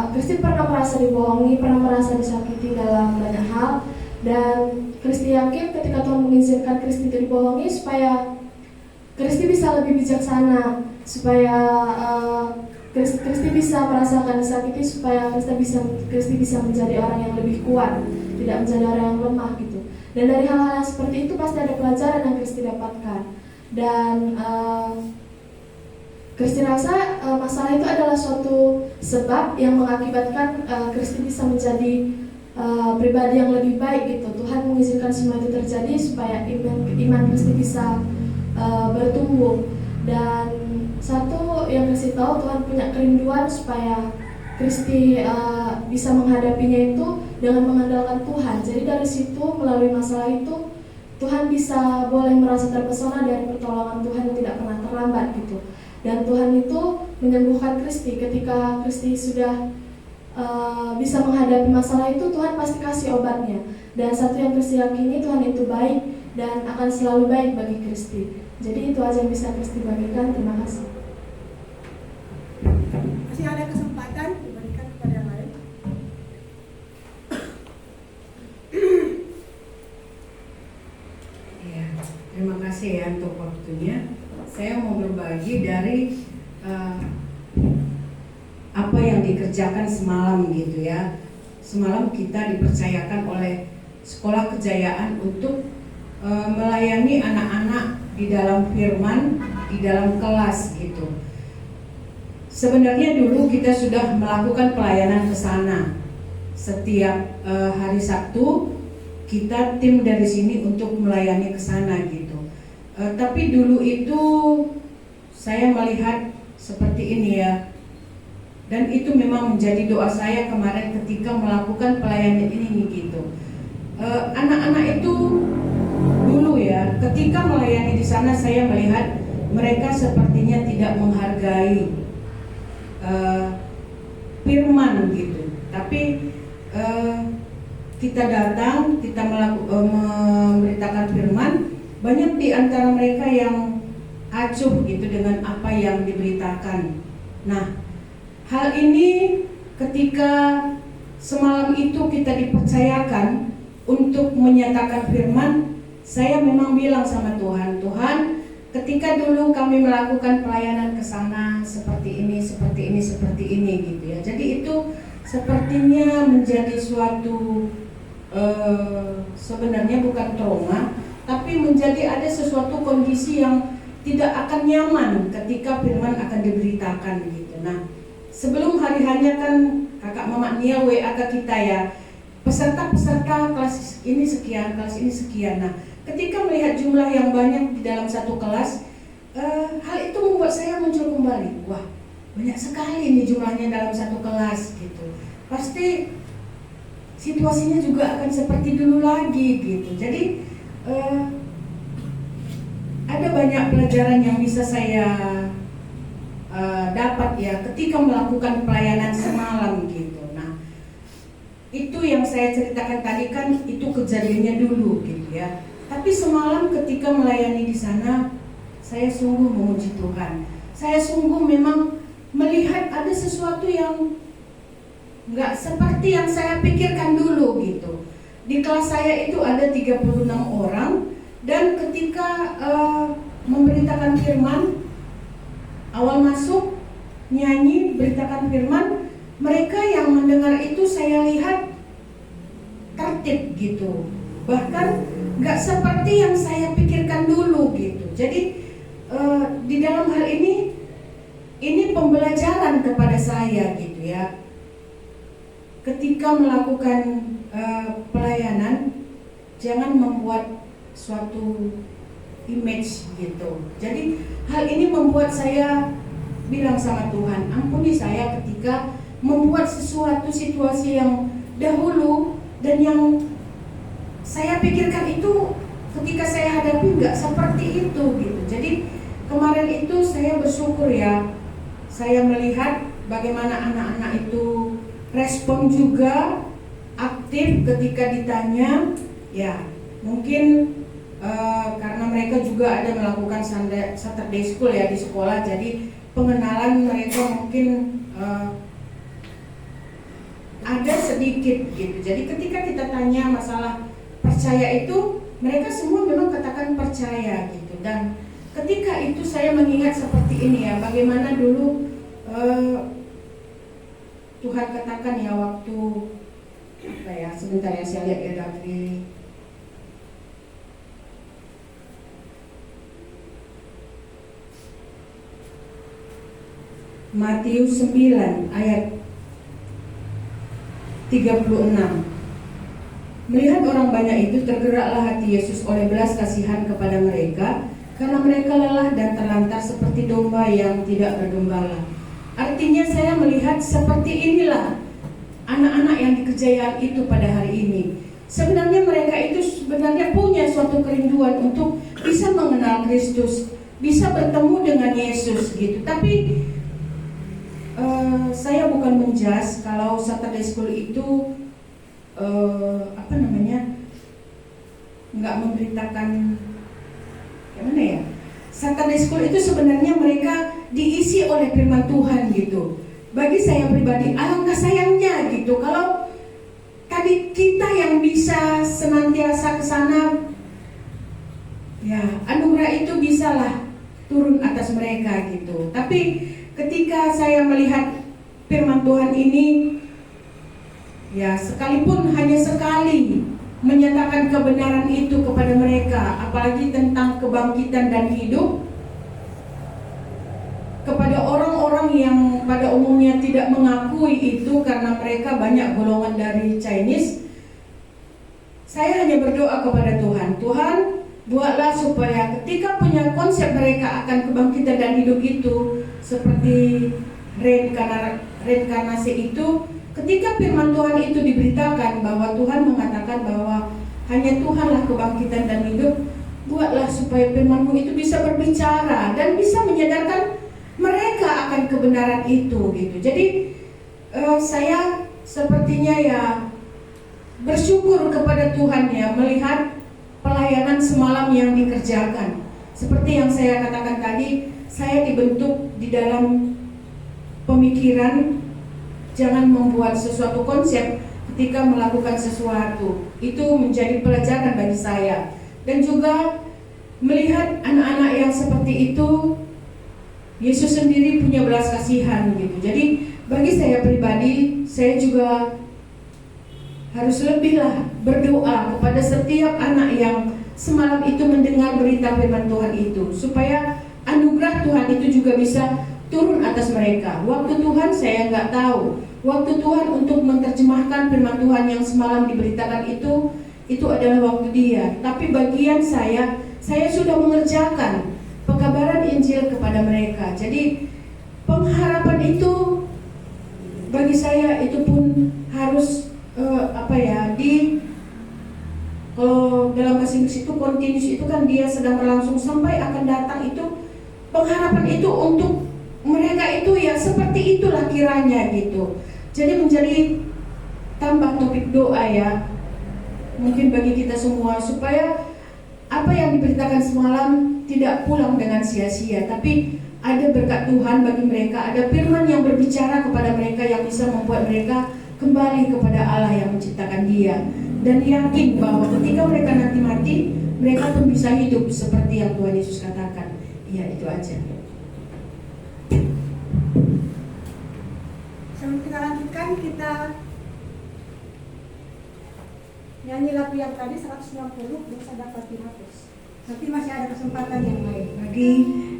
[SPEAKER 4] Kristi pernah merasa dibohongi, pernah merasa disakiti dalam banyak hal, dan Kristi yakin ketika Tuhan mengizinkan Kristi itu dibohongi supaya Kristi bisa lebih bijaksana, supaya Kristi bisa merasakan disakiti, supaya Kristi bisa menjadi orang yang lebih kuat, tidak menjadi orang yang lemah gitu. Dan dari hal-hal yang seperti itu pasti ada pelajaran yang Kristi dapatkan. Dan Kristi rasa masalah itu adalah suatu sebab yang mengakibatkan Kristi bisa menjadi pribadi yang lebih baik gitu. Tuhan mengizinkan semua itu terjadi supaya iman Kristi bisa bertumbuh. Dan satu yang Kristi tahu, Tuhan punya kerinduan supaya Kristi bisa menghadapinya itu dengan mengandalkan Tuhan. Jadi dari situ, melalui masalah itu, Tuhan bisa boleh merasa terpesona dari pertolongan Tuhan yang tidak pernah terlambat gitu. Dan Tuhan itu menyembuhkan Kristi. Ketika Kristi sudah bisa menghadapi masalah itu, Tuhan pasti kasih obatnya. Dan satu yang Kristi yakini, Tuhan itu baik dan akan selalu baik bagi Kristi. Jadi itu aja yang bisa Kristi bagikan. Terima kasih.
[SPEAKER 5] Masih ada kesempatan diberikan kepada yang lain.
[SPEAKER 6] Ya, terima kasih ya untuk waktunya. Saya mau berbagi dari apa yang dikerjakan semalam gitu ya. Semalam kita dipercayakan oleh Sekolah Kejayaan untuk melayani anak-anak di dalam firman, di dalam kelas gitu. Sebenarnya dulu kita sudah melakukan pelayanan ke sana. Setiap hari Sabtu kita tim dari sini untuk melayani ke sana gitu. Tapi dulu itu saya melihat seperti ini ya. Dan itu memang menjadi doa saya kemarin ketika melakukan pelayanan ini gitu. Anak-anak itu dulu ya, ketika melayani di sana saya melihat mereka sepertinya tidak menghargai firman gitu. Tapi kita datang, kita memberitakan firman, banyak di antara mereka yang acuh gitu dengan apa yang diberitakan. Nah, hal ini ketika semalam itu kita dipercayakan untuk menyatakan firman, saya memang bilang sama Tuhan, Tuhan, ketika dulu kami melakukan pelayanan ke sana seperti ini gitu ya. Jadi itu sepertinya menjadi suatu sebenarnya bukan trauma, tapi menjadi ada sesuatu kondisi yang tidak akan nyaman ketika firman akan diberitakan gitu. Nah, sebelum hari-harinya kan kakak Mama Nia WA ke kita ya, peserta kelas ini sekian, kelas ini sekian. Nah, ketika melihat jumlah yang banyak di dalam satu kelas, hal itu membuat saya muncul kembali. Wah, banyak sekali nih jumlahnya dalam satu kelas gitu. Pasti situasinya juga akan seperti dulu lagi gitu. Jadi ada banyak pelajaran yang bisa saya dapat ya ketika melakukan pelayanan semalam gitu. Nah, itu yang saya ceritakan tadi kan itu kejadiannya dulu gitu ya. Tapi semalam ketika melayani di sana, saya sungguh memuji Tuhan. Saya sungguh memang melihat ada sesuatu yang nggak seperti yang saya pikirkan dulu gitu. Di kelas saya itu ada 36 orang, dan ketika memberitakan firman, awal masuk nyanyi beritakan firman, mereka yang mendengar itu saya lihat tertib gitu. Bahkan nggak seperti yang saya pikirkan dulu gitu. Jadi di dalam hal ini pembelajaran kepada saya gitu ya. Ketika melakukan pelayanan, jangan membuat suatu image gitu. Jadi hal ini membuat saya bilang sama Tuhan, ampuni saya ketika membuat sesuatu situasi yang dahulu dan yang saya pikirkan itu ketika saya hadapi nggak seperti itu gitu. Jadi kemarin itu saya bersyukur ya, saya melihat bagaimana anak-anak itu respon juga aktif ketika ditanya. Ya mungkin karena mereka juga ada melakukan Saturday School ya di sekolah, jadi pengenalan mereka mungkin ada sedikit gitu. Jadi ketika kita tanya masalah percaya itu mereka semua memang katakan percaya gitu. Dan ketika itu saya mengingat seperti ini ya, bagaimana dulu Tuhan katakan ya waktu apa ya, sebentar ya saya lihat ya dari Matius 9 ayat 36. Melihat orang banyak itu, tergeraklah hati Yesus oleh belas kasihan kepada mereka, karena mereka lelah dan terlantar seperti domba yang tidak bergembala. Artinya saya melihat seperti inilah anak-anak yang di Kejayaan itu pada hari ini. Sebenarnya mereka itu sebenarnya punya suatu kerinduan untuk bisa mengenal Kristus, bisa bertemu dengan Yesus gitu. Tapi saya bukan menjas kalau Saturday School itu nggak memberitakan gimana ya. Saturday School itu sebenarnya mereka diisi oleh firman Tuhan gitu. Bagi saya pribadi alangkah sayangnya gitu kalau tadi kita yang bisa senantiasa ke sana, ya anugerah itu bisalah turun atas mereka gitu. Tapi ketika saya melihat firman Tuhan ini, ya sekalipun hanya sekali menyatakan kebenaran itu kepada mereka, apalagi tentang kebangkitan dan hidup, kepada orang-orang yang pada umumnya tidak mengakui itu karena mereka banyak golongan dari Chinese, saya hanya berdoa kepada Tuhan, Tuhan buatlah supaya ketika punya konsep mereka akan kebangkitan dan hidup itu seperti reinkarnasi itu, ketika firman Tuhan itu diberitakan bahwa Tuhan mengatakan bahwa hanya Tuhanlah kebangkitan dan hidup, buatlah supaya firman-Mu itu bisa berbicara dan bisa menyadarkan mereka akan kebenaran itu gitu. Jadi saya sepertinya ya bersyukur kepada Tuhan ya melihat pelayanan semalam yang dikerjakan. Seperti yang saya katakan tadi, saya dibentuk di dalam pemikiran jangan membuat sesuatu konsep ketika melakukan sesuatu. Itu menjadi pelajaran bagi saya. Dan juga melihat anak-anak yang seperti itu, Yesus sendiri punya belas kasihan gitu. Jadi bagi saya pribadi, saya juga harus lebihlah berdoa kepada setiap anak yang semalam itu mendengar berita firman Tuhan itu, supaya anugerah Tuhan itu juga bisa turun atas mereka. Waktu Tuhan saya nggak tahu. Waktu Tuhan untuk menerjemahkan firman Tuhan yang semalam diberitakan itu adalah waktu Dia. Tapi bagian saya sudah mengerjakan pekabaran Injil kepada mereka. Jadi pengharapan itu bagi saya itu pun harus kalau dalam bahasa Inggris itu continuous, itu kan dia sedang berlangsung sampai akan datang. Itu pengharapan itu untuk mereka itu ya seperti itulah kiranya gitu. Jadi menjadi tambah topik doa ya mungkin bagi kita semua, supaya apa yang diberitakan semalam tidak pulang dengan sia-sia, tapi ada berkat Tuhan bagi mereka, ada firman yang berbicara kepada mereka yang bisa membuat mereka kembali kepada Allah yang menciptakan dia, dan yakin bahwa ketika mereka nanti mati, mereka pun bisa hidup seperti yang Tuhan Yesus katakan. Ya, itu aja.
[SPEAKER 5] Sebelum kita lanjutkan, kita nyanyi lagu yang tadi 160, dosa dapat dihapus.
[SPEAKER 1] Tapi masih ada kesempatan yang lain bagi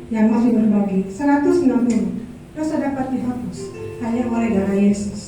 [SPEAKER 1] yang masih berbagi. 160, dosa dapat dihapus hanya oleh darah Yesus.
[SPEAKER 7] Hanya oleh darah Yesus.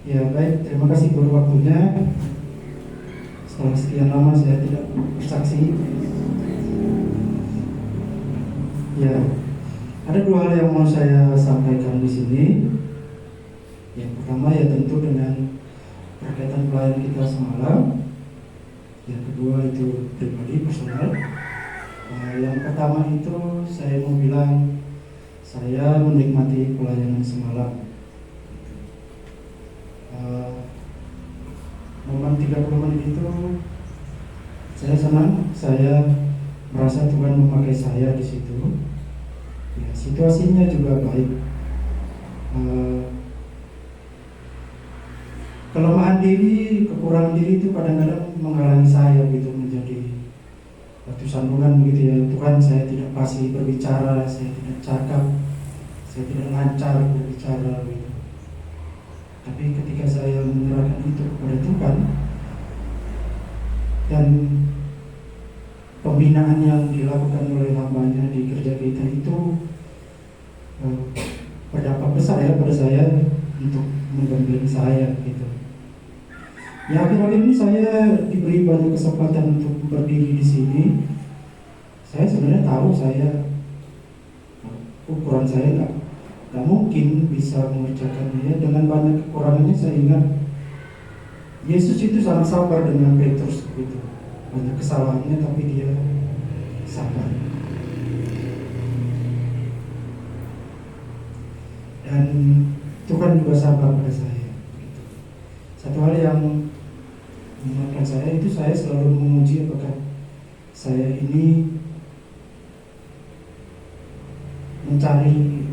[SPEAKER 7] Ya baik, terima kasih buat waktunya. Setelah sekian lama saya tidak bersaksi. Ya, ada dua hal yang mau saya sampaikan di sini. Yang pertama ya tentu dengan berkaitan pelayanan kita semalam. Yang kedua itu pribadi personal. Yang pertama itu saya mau bilang saya menikmati pelayanan semalam. Momen 30 menit itu saya senang, saya merasa Tuhan memakai saya di situ. Ya, situasinya juga baik. Kelemahan diri, kekurangan diri itu kadang-kadang menghalangi saya gitu menjadi batu sandungan begitu ya. Tuhan, saya tidak pasti berbicara, saya tidak cakap, saya tidak lancar berbicara gitu. Tapi ketika saya menyerahkan itu kepada Tuhan dan pembinaan yang dilakukan oleh hambanya di gereja kita itu berdampak besar ya pada saya untuk membimbing saya gitu. Ya akhir-akhir ini saya diberi banyak kesempatan untuk berdiri di sini. Saya sebenarnya tahu ukuran saya nggak mungkin bisa mengerjakannya. Dengan banyak kekurangannya saya ingat Yesus itu sangat sabar dengan Petrus gitu. Banyak kesalahannya tapi dia sabar. Dan Tuhan juga sabar pada saya gitu. Satu hal yang mengingatkan saya itu saya selalu menguji apakah saya ini mencari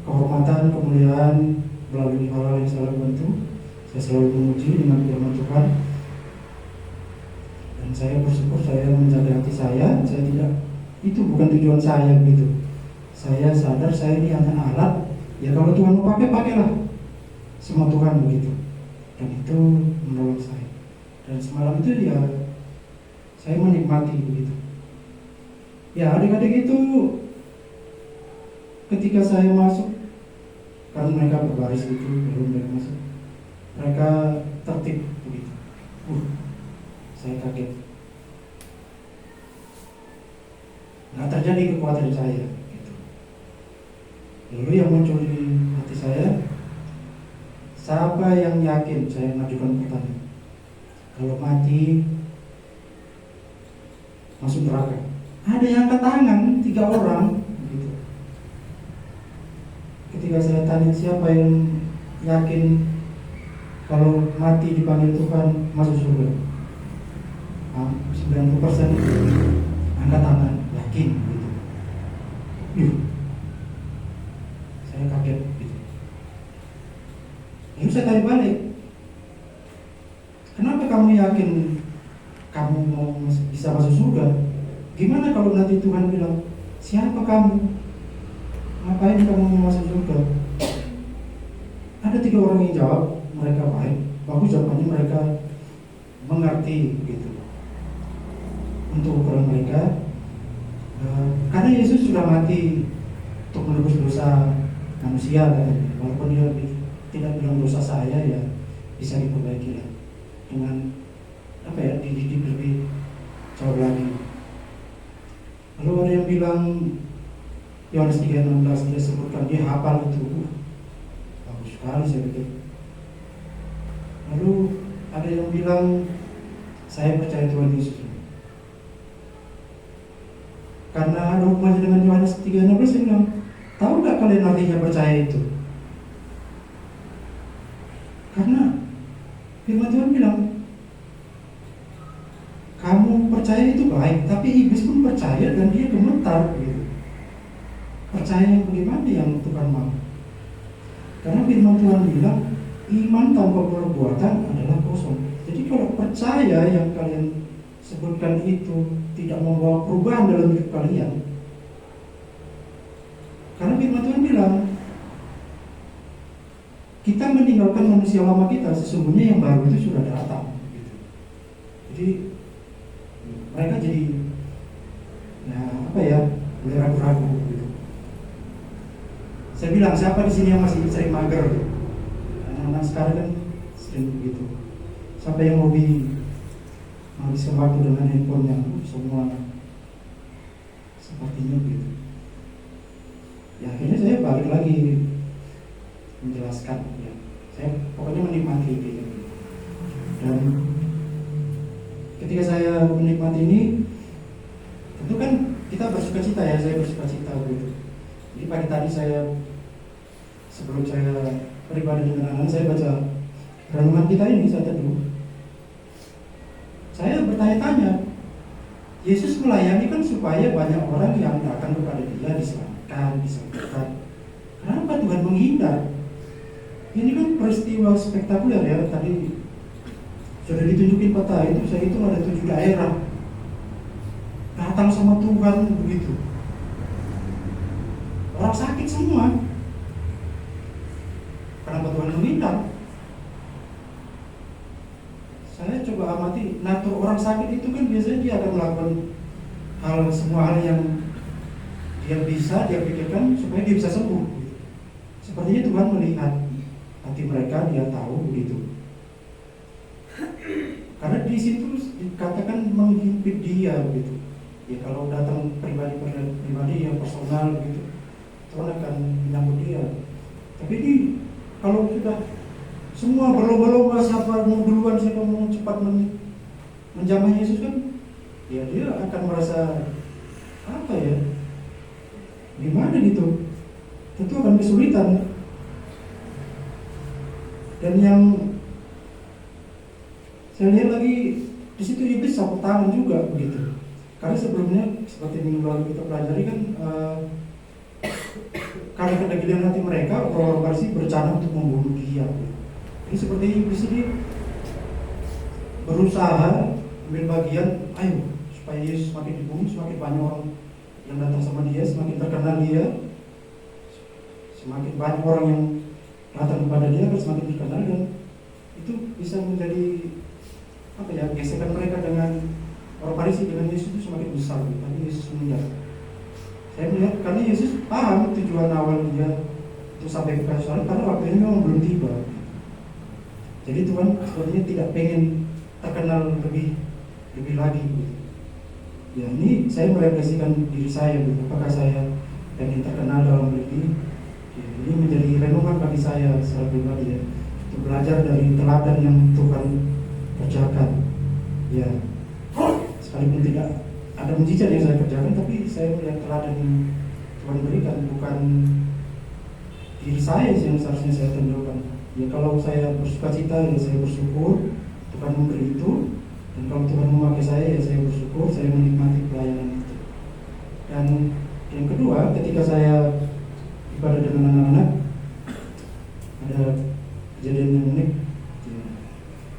[SPEAKER 7] kehormatan, kemuliaan melalui hal-hal yang saya lakukan itu. Saya selalu menguji dengan firman Tuhan. Dan saya bersyukur saya menjaga hati saya tidak, itu bukan tujuan saya gitu. Saya sadar saya ini hanya alat. Ya kalau Tuhan mau pakai, pakailah. Semua Tuhan begitu. Dan itu menolong saya. Dan semalam itu ya saya menikmati begitu. Ya adik-adik itu ketika saya masuk, kan mereka berbaris itu belum mereka masuk, mereka tertib begitu. Saya kaget. Nggak terjadi kekuatan saya gitu. Lalu yang muncul di hati saya, siapa yang yakin, saya mengajukan pertanyaan, kalau mati masuk neraka? Ada yang angkat tangan, 3 orang gitu. Ketika saya tanya siapa yang yakin kalau mati dipanggil Tuhan masuk surga, 90% angkat tangan, yakin gitu. Saya kaget gitu. Lalu saya tanya balik, kenapa kamu yakin kamu mau bisa masuk surga? Gimana kalau nanti Tuhan bilang, siapa kamu? Ngapain kamu mau masuk surga? Ada 3 orang yang jawab, mereka baik, bagus jawabannya, mereka mengerti gitu. Untuk ukuran mereka, karena Yesus sudah mati untuk menebus dosa manusia katanya. Walaupun dia tidak bilang dosa saya, ya bisa diperbaiki lah dengan dididik lebih jauh lagi. Lalu ada yang bilang Yohanes 3:16 dia sebutkan, dia hafal itu. Bagus sekali saya pikir. Lalu ada yang bilang saya percaya Tuhan Yesus. Karena ada hubungannya dengan Yohanes 3:16, saya bilang, tahu nggak kalian artinya percaya itu? Karena firman Tuhan bilang, kamu percaya itu baik, tapi iblis pun percaya dan dia gemetar gitu. Percaya yang bagaimana yang Tuhan mau? Karena firman Tuhan bilang, iman tanpa perbuatan adalah kosong. Jadi kalau percaya yang kalian sebutkan itu tidak membawa perubahan dalam hidup kalian, karena firman Tuhan bilang, kita meninggalkan manusia lama kita, sesungguhnya yang baru itu sudah datang gitu. Jadi mereka jadi boleh ragu-ragu gitu. Saya bilang, siapa di sini yang masih sering mager? anak sekarang kan sering begitu. Sampai yang hobi menghabiskan waktu dengan handphonenya semua sepertinya begitu. Ya akhirnya saya balik lagi menjelaskan, ya saya pokoknya menikmati gitu. Dan ketika saya menikmati ini, tentu kan kita bersuka cita ya, saya bersuka cita gitu. Jadi pagi tadi saya sebelum saya beribadah dengan anak, saya baca renungan kita ini, saya teduh. Saya bertanya-tanya, Yesus melayani kan supaya banyak orang yang datang kepada Dia diselamatkan, disembuhkan. Kenapa Tuhan menghindar? Ini kan peristiwa spektakuler ya. Tadi sudah ditunjukin peta itu, saya hitung ada 7 daerah datang sama Tuhan begitu. Orang sakit semua. Kenapa Tuhan menghindar? Saya coba amati, natur orang sakit itu kan biasanya dia akan melakukan semua hal yang dia bisa, dia pikirkan supaya dia bisa sembuh. Sepertinya Tuhan melihat hati mereka, Dia tahu begitu. Karena di situ dikatakan menghimpit Dia begitu. Ya kalau datang pribadi yang personal begitu, Tuhan akan menyambut dia. Tapi ini kalau sudah semua berlomba-lomba siapa mau duluan, siapa mau cepat menjamah Yesus kan, ya dia akan merasa apa ya, gimana gitu, tentu akan kesulitan. Dan yang saya lihat lagi di situ iblis sapu tangan juga begitu. Karena sebelumnya seperti minggu lalu kita pelajari kan, karena kedagilan hati mereka, orang-orang Farisi berencana untuk membunuh Dia. Jadi seperti iblis ini berusaha ambil bagian, ayo supaya Yesus semakin dibunuh, semakin banyak orang yang datang sama Dia, semakin terkenal Dia, semakin banyak orang yang datang kepada Dia akan semakin terkenal, dan itu bisa menjadi apa ya, gesekan mereka dengan orang Farisi dengan Yesus itu semakin besar. Tapi Yesus meninggal. Saya melihat karena Yesus paham tujuan awal Dia untuk sampai ke kayu salib, karena waktunya memang belum tiba. Jadi Tuhan sepertinya tidak pengen terkenal lebih lagi. Ya ini saya merefleksikan diri saya, apakah saya pengen terkenal dalam hal ini? Ya, ini menjadi renungan bagi saya secara pribadi ya, untuk belajar dari teladan yang Tuhan kerjakan. Ya, sekalipun tidak ada mujizat yang saya kerjakan, tapi saya melihat teladan yang Tuhan berikan, bukan diri saya yang seharusnya saya tonjolkan. Ya kalau saya bersuka cita, ya saya bersyukur Tuhan memberi itu, dan kalau Tuhan memakai saya, ya saya bersyukur, saya menikmati pelayanan itu. Dan yang kedua, ketika saya ibadah dengan anak-anak, ada kejadian yang unik. Ya,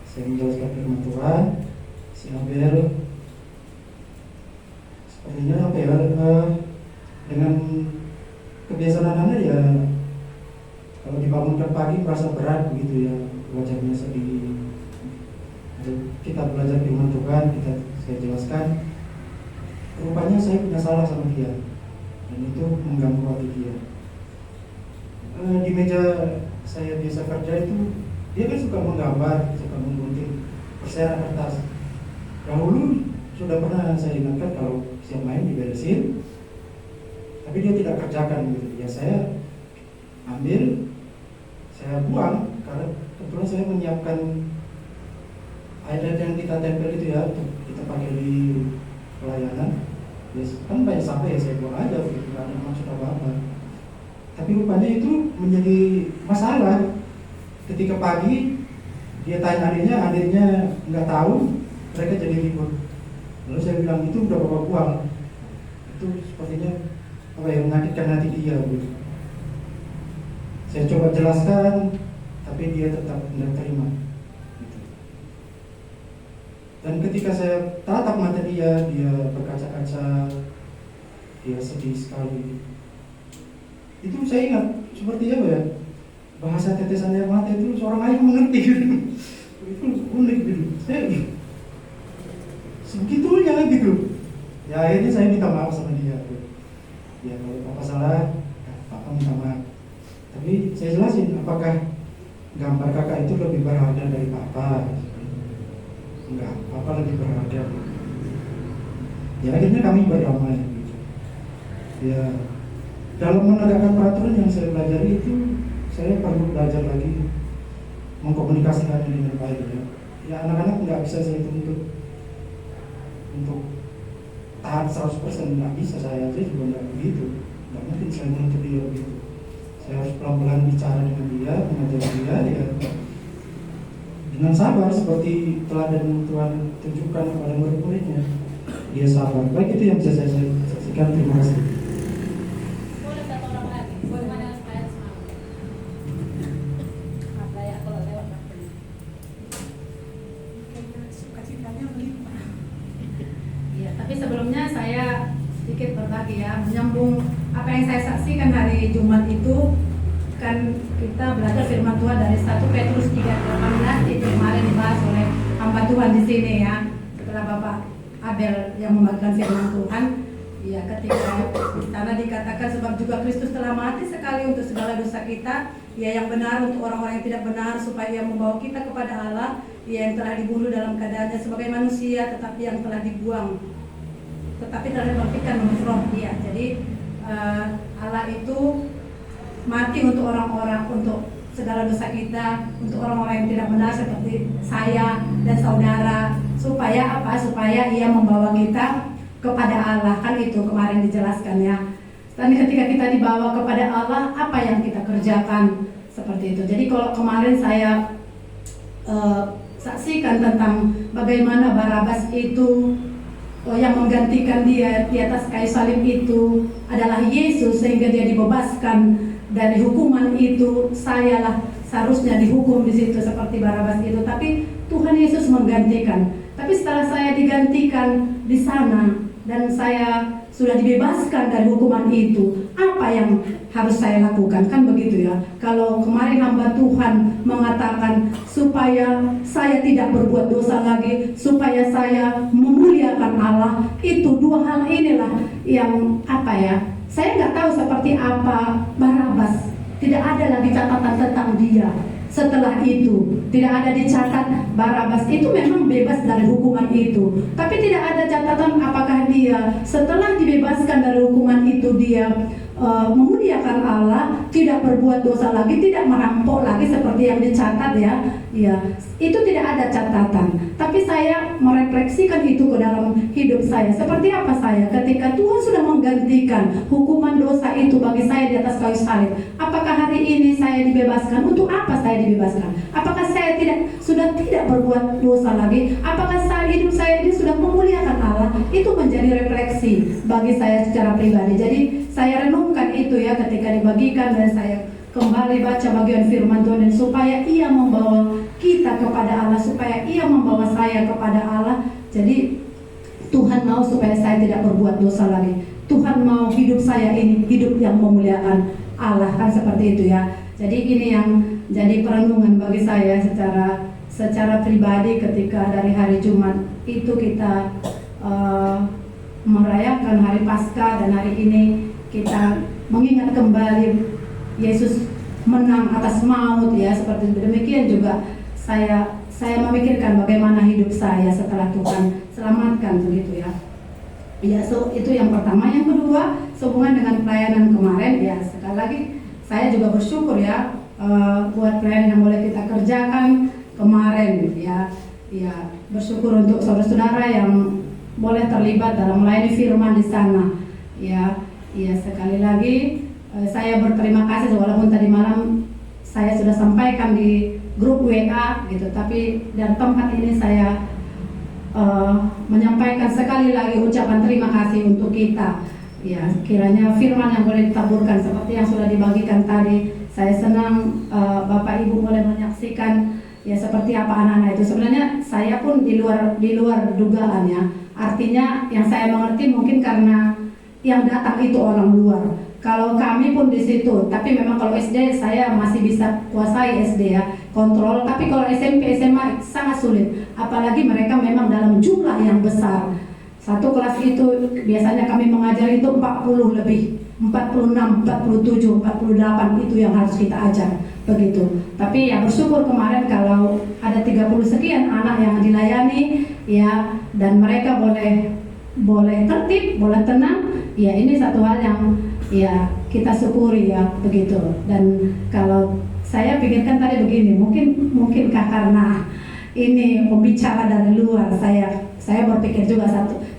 [SPEAKER 7] saya menjelaskan firman Tuhan, si Abel sepertinya apa ya, dengan kebiasaan anak-anak ya, kalau dibangunkan pagi merasa berat begitu ya, wajahnya sedih. Kita belajar firman Tuhan, saya jelaskan, rupanya saya punya salah sama dia, dan itu mengganggu hati dia. Di meja saya biasa kerja itu, dia kan suka menggambar, suka menggunting perseran kertas. Dahulu sudah pernah saya ingatkan kalau siap main diberesin, tapi dia tidak kerjakan gitu. Ya saya ambil, saya buang, karena kebetulan saya menyiapkan iPad yang kita tempel itu ya, untuk kita pakai di pelayanan. Ya, kan banyak sampah ya, saya buang aja, gitu, nggak ada maksud apa-apa. Tapi rupanya itu menjadi masalah. Ketika pagi dia tanya adiknya nggak tahu, mereka jadi ribut. Lalu saya bilang, itu udah bapak buang. Itu sepertinya apa ya, menyakitkan hati dia gitu. Saya coba jelaskan, tapi dia tetap tidak terima gitu. Dan ketika saya tatap mata dia berkaca-kaca, dia sedih sekali. Itu saya ingat seperti apa ya, bahasa tetesan air mata itu seorang ayah mengerti gitu. Itu unik gitu. Saya sebegitunya gitu. Ya akhirnya saya minta maaf sama dia. Ya kalau papa salah, ya, papa minta maaf. Tapi saya jelasin apakah gambar kakak itu lebih berharga dari papa. Enggak, papa lebih berharga. Ya akhirnya kami berdamai. Ya, dalam menegakkan peraturan yang saya pelajari itu, saya perlu belajar lagi mengkomunikasikannya dengan baik ya. Ya anak-anak nggak bisa saya tuntut untuk tahan 100%, nggak bisa, saya aja juga nggak begitu. Nggak mungkin saya menuntut dia begitu. Saya harus pelan-pelan bicara dengan dia, mengajar dia ya dengan sabar seperti teladan Tuhan tunjukkan kepada murid-muridnya. Dia sabar. Baik, itu yang bisa saya saksikan. Terima kasih.
[SPEAKER 2] Boleh satu orang lagi. Bagaimana supaya semangat? Apa ya kalau lewat waktunya?
[SPEAKER 5] Kayaknya sukacitanya melimpah.
[SPEAKER 2] Iya, tapi sebelumnya saya sedikit berbagi ya, menyambung apa yang saya saksikan hari Jumat itu. Kan kita belajar firman Tuhan dari 1 Petrus 3:18 itu kemarin dibahas oleh hamba Tuhan di sini ya, setelah Bapak Abel yang membagikan firman Tuhan. Ya, ketika di sana dikatakan sebab juga Kristus telah mati sekali untuk segala dosa kita, ya yang benar untuk orang-orang yang tidak benar, supaya ia membawa kita kepada Allah, ya yang telah dibunuh dalam keadaannya sebagai manusia, tetapi yang telah dibuang, tetapi telah dibangkitkan menurut roh dia. Jadi Allah itu mati untuk orang-orang, untuk segala dosa kita, untuk orang-orang yang tidak benar seperti saya dan saudara, supaya apa? Supaya ia membawa kita kepada Allah. Kan itu kemarin dijelaskan ya. Dan ketika kita dibawa kepada Allah, apa yang kita kerjakan? Seperti itu. Jadi kalau kemarin saya saksikan tentang bagaimana Barabas itu yang menggantikan dia di atas kayu salib itu adalah Yesus, sehingga dia dibebaskan dari hukuman itu. Sayalah seharusnya dihukum di situ seperti Barabas itu, tapi Tuhan Yesus menggantikan. Tapi setelah saya digantikan di sana dan saya sudah dibebaskan dari hukuman itu, apa yang harus saya lakukan? Kan begitu ya. Kalau kemarin hamba Tuhan mengatakan supaya saya tidak berbuat dosa lagi, supaya saya memuliakan Allah, itu dua hal inilah yang apa ya, saya nggak tahu seperti apa Barabas. Tidak ada lagi catatan tentang dia. Setelah itu tidak ada dicatat Barabas itu memang bebas dari hukuman itu, tapi tidak ada catatan apakah dia setelah dibebaskan dari hukuman itu dia memuliakan Allah, tidak berbuat dosa lagi, tidak merampok lagi seperti yang dicatat ya. Ya, itu tidak ada catatan. Tapi saya merefleksikan itu ke dalam hidup saya. Seperti apa saya ketika Tuhan sudah menggantikan hukuman dosa itu bagi saya di atas kayu salib? Apakah hari ini saya dibebaskan? Untuk apa saya dibebaskan? Apakah saya sudah tidak berbuat dosa lagi? Apakah hidup saya ini sudah memuliakan Allah? Itu menjadi refleksi bagi saya secara pribadi. Jadi saya renungkan itu ya ketika dibagikan, dan saya kembali baca bagian firman Tuhan, dan supaya ia membawa kita kepada Allah, supaya ia membawa saya kepada Allah. Jadi Tuhan mau supaya saya tidak berbuat dosa lagi. Tuhan mau hidup saya ini hidup yang memuliakan Allah, kan seperti itu ya. Jadi ini yang jadi perenungan bagi saya secara pribadi ketika dari hari Jumat itu kita merayakan hari Paskah, dan hari ini kita mengingat kembali Yesus menang atas maut ya. Seperti demikian juga saya memikirkan bagaimana hidup saya setelah Tuhan selamatkan begitu ya. Ya, itu yang pertama. Yang kedua, sehubungan dengan pelayanan kemarin ya, sekali lagi saya juga bersyukur ya buat pelayanan yang boleh kita kerjakan kemarin ya. Ya, bersyukur untuk saudara-saudara yang boleh terlibat dalam melayani firman di sana. Ya, sekali lagi saya berterima kasih, walaupun tadi malam saya sudah sampaikan di grup WA gitu, tapi dan tempat ini saya menyampaikan sekali lagi ucapan terima kasih untuk kita. Ya, kiranya firman yang boleh ditaburkan seperti yang sudah dibagikan tadi. Saya senang Bapak Ibu boleh menyaksikan ya seperti apa anak-anak itu. Sebenarnya saya pun di luar dugaan ya. Artinya yang saya mengerti mungkin karena yang datang itu orang luar. Kalau kami pun di situ, tapi memang kalau SD saya masih bisa kuasai SD ya, kontrol. Tapi kalau SMP, SMA sangat sulit. Apalagi mereka memang dalam jumlah yang besar. Satu kelas itu biasanya kami mengajar itu 40 lebih, 46, 47, 48 itu yang harus kita ajar. begitu. Tapi ya bersyukur kemarin kalau ada 30 sekian anak yang dilayani ya, dan mereka boleh tertib, boleh tenang. Ya ini satu hal yang ya kita syukuri ya begitu. Dan kalau saya pikirkan tadi begini, mungkinkah karena ini pembicara dari luar, saya berpikir juga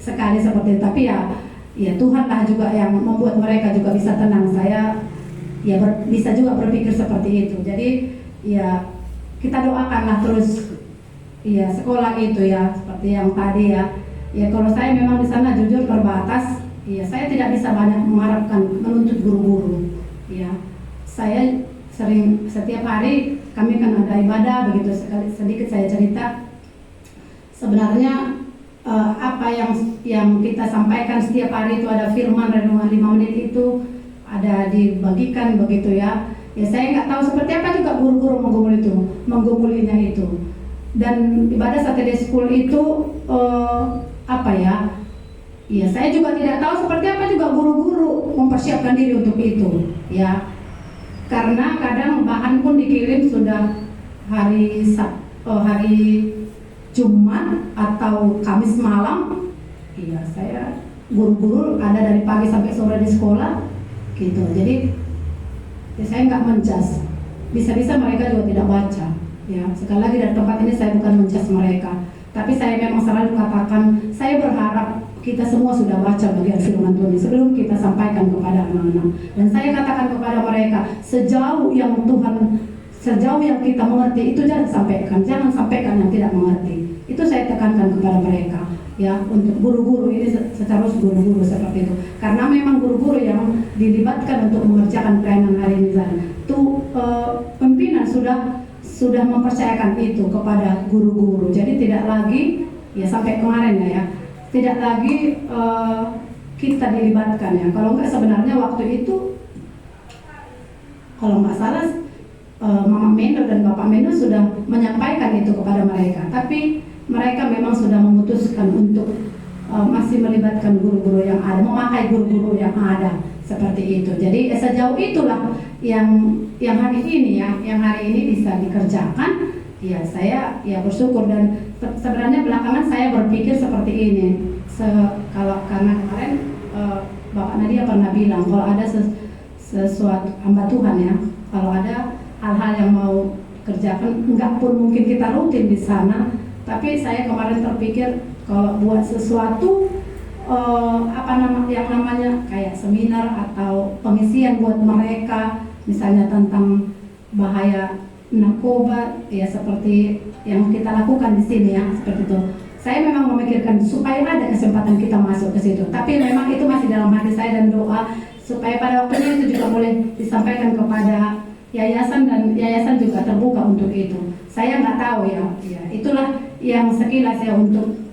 [SPEAKER 2] sekali seperti itu. Tapi ya Tuhanlah juga yang membuat mereka juga bisa tenang. Saya ya bisa juga berpikir seperti itu. Jadi ya kita doakanlah terus ya sekolah itu ya seperti yang tadi ya. Ya kalau saya memang di sana jujur terbatas, ya saya tidak bisa banyak mengharapkan menuntut guru-guru. Ya saya sering setiap hari kami kan ada ibadah begitu. Sedikit saya cerita. Sebenarnya apa yang kita sampaikan setiap hari itu ada firman renungan 5 menit itu ada dibagikan begitu ya. Ya saya nggak tahu seperti apa juga guru-guru menggumulinya itu. Dan ibadah Saturday School itu apa ya? Ya saya juga tidak tahu seperti apa juga guru-guru mempersiapkan diri untuk itu ya. Karena kadang bahan pun dikirim sudah hari Jumat atau Kamis malam. Iya saya guru-guru ada dari pagi sampai sore di sekolah gitu. Jadi ya saya nggak menjas, bisa-bisa mereka juga tidak baca ya. Sekali lagi dari tempat ini saya bukan menjas mereka, tapi saya memang selalu katakan saya berharap kita semua sudah baca bagian firman Tuhan sebelum kita sampaikan kepada anak-anak. Dan saya katakan kepada mereka, sejauh yang kita mengerti itu jangan sampaikan yang tidak mengerti. Itu saya tekankan kepada mereka ya, untuk guru-guru ini seterus guru-guru seperti itu. Karena memang guru-guru yang dilibatkan untuk mengerjakan pelayanan hari ini itu pimpinan sudah mempercayakan itu kepada guru-guru. Jadi tidak lagi ya sampai kemarin ya tidak lagi kita dilibatkan ya. Kalau enggak sebenarnya waktu itu kalau nggak salah Mama Mendo dan Bapak Mendo sudah menyampaikan itu kepada mereka, tapi mereka memang sudah memutuskan untuk masih melibatkan guru-guru yang ada, memakai guru-guru yang ada seperti itu. Jadi sejauh itulah yang hari ini bisa dikerjakan. Ya saya ya bersyukur. Dan sebenarnya belakangan saya berpikir seperti ini. Kalau karena kemarin Bapak Nadia pernah bilang kalau ada sesuatu hamba Tuhan ya, kalau ada hal-hal yang mau kerjakan, enggak pun mungkin kita rutin di sana, tapi saya kemarin terpikir kalau buat sesuatu yang namanya kayak seminar atau pengisian buat mereka, misalnya tentang bahaya narkoba ya seperti yang kita lakukan di sini ya seperti itu. Saya memang memikirkan supaya ada kesempatan kita masuk ke situ, tapi memang itu masih dalam hati saya dan doa supaya pada waktunya itu juga boleh disampaikan kepada yayasan, dan yayasan juga terbuka untuk itu. Saya nggak tahu ya itulah yang sekilas ya untuk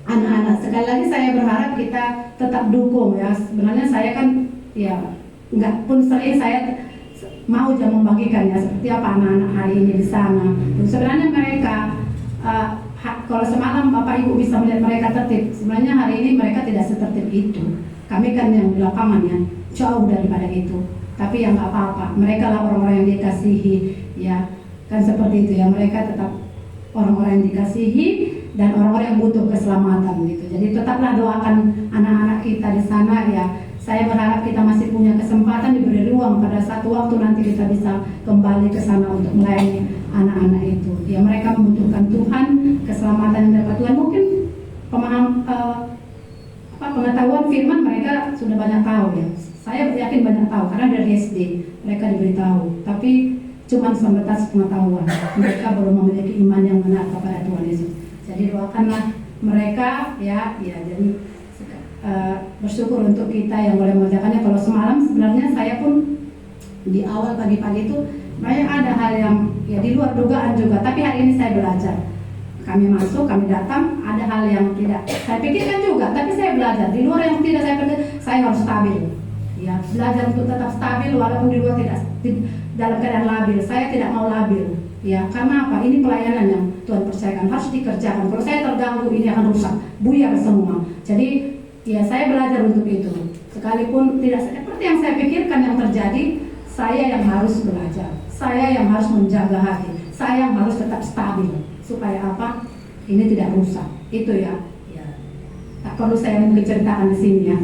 [SPEAKER 2] anak-anak. Sekali lagi saya berharap kita tetap dukung ya. Sebenarnya saya kan ya nggak pun sering saya mau aja membagikan ya seperti apa anak-anak hari ini di sana. Dan sebenarnya mereka kalau semalam Bapak Ibu bisa melihat mereka tertib, sebenarnya hari ini mereka tidak setertib itu. Kami kan yang di lapangan ya jauh daripada itu. Tapi yang nggak apa-apa, mereka lah orang-orang yang dikasihi ya, kan seperti itu ya. Mereka tetap orang-orang yang dikasihi dan orang-orang yang butuh keselamatan gitu. Jadi tetaplah doakan anak-anak kita di sana ya. Saya berharap kita masih punya kesempatan, diberi ruang pada satu waktu nanti kita bisa kembali ke sana untuk melayani anak-anak itu. Ya mereka membutuhkan Tuhan, keselamatan yang dapat Tuhan. Mungkin pengetahuan firman mereka sudah banyak tahu ya. Saya yakin banyak tahu karena dari SD mereka diberitahu, tapi cuma sebatas pengetahuan. Mereka belum memiliki iman yang benar kepada Tuhan Yesus. Jadi doakanlah mereka ya. Jadi bersyukur untuk kita yang boleh mengerjakannya. Kalau semalam sebenarnya saya pun di awal pagi-pagi itu banyak ada hal yang ya di luar dugaan juga. Tapi hari ini saya belajar. Kami masuk, kami datang, ada hal yang tidak saya pikirkan juga, tapi saya belajar di luar yang tidak saya pikir. Saya harus stabil. Ya, belajar untuk tetap stabil walaupun di luar tidak dalam keadaan labil. Saya tidak mau labil. Ya, karena apa? Ini pelayanan yang Tuhan percayakan harus dikerjakan. Kalau saya terganggu ini akan rusak, buyar semua. Jadi, ya saya belajar untuk itu. Sekalipun tidak seperti yang saya pikirkan yang terjadi, saya yang harus belajar. saya yang harus menjaga hati, saya yang harus tetap stabil supaya apa? Ini tidak rusak. Itu ya. Tak perlu saya mungkin ceritakan di sini ya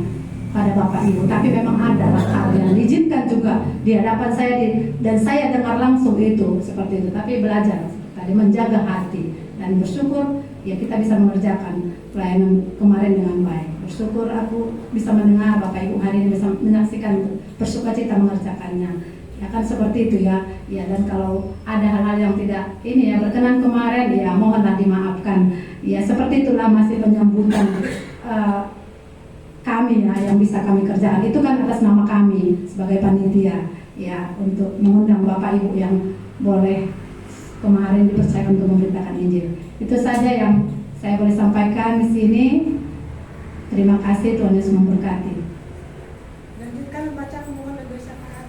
[SPEAKER 2] pada Bapak Ibu, tapi memang ada hal yang diizinkan juga di hadapan saya dan saya dengar langsung itu seperti itu. Tapi belajar tadi menjaga hati dan bersyukur ya kita bisa mengerjakan pelayanan kemarin dengan baik. Bersyukur aku bisa mendengar Bapak Ibu hari ini bisa menyaksikan bersukacita mengerjakannya. Ya kan seperti itu ya. Ya, dan kalau ada hal-hal yang tidak ini ya berkenan kemarin ya mohonlah dimaafkan. Ya seperti itulah masih penyambutan kami ya yang bisa kami kerjakan itu kan atas nama kami sebagai panitia ya untuk mengundang Bapak Ibu yang boleh kemarin dipercayakan untuk memberitakan Injil. Itu saja yang saya boleh sampaikan di sini. Terima kasih, Tuhan Yesus memberkati.
[SPEAKER 5] Lanjutkan membaca pemohon dan bersyafaat.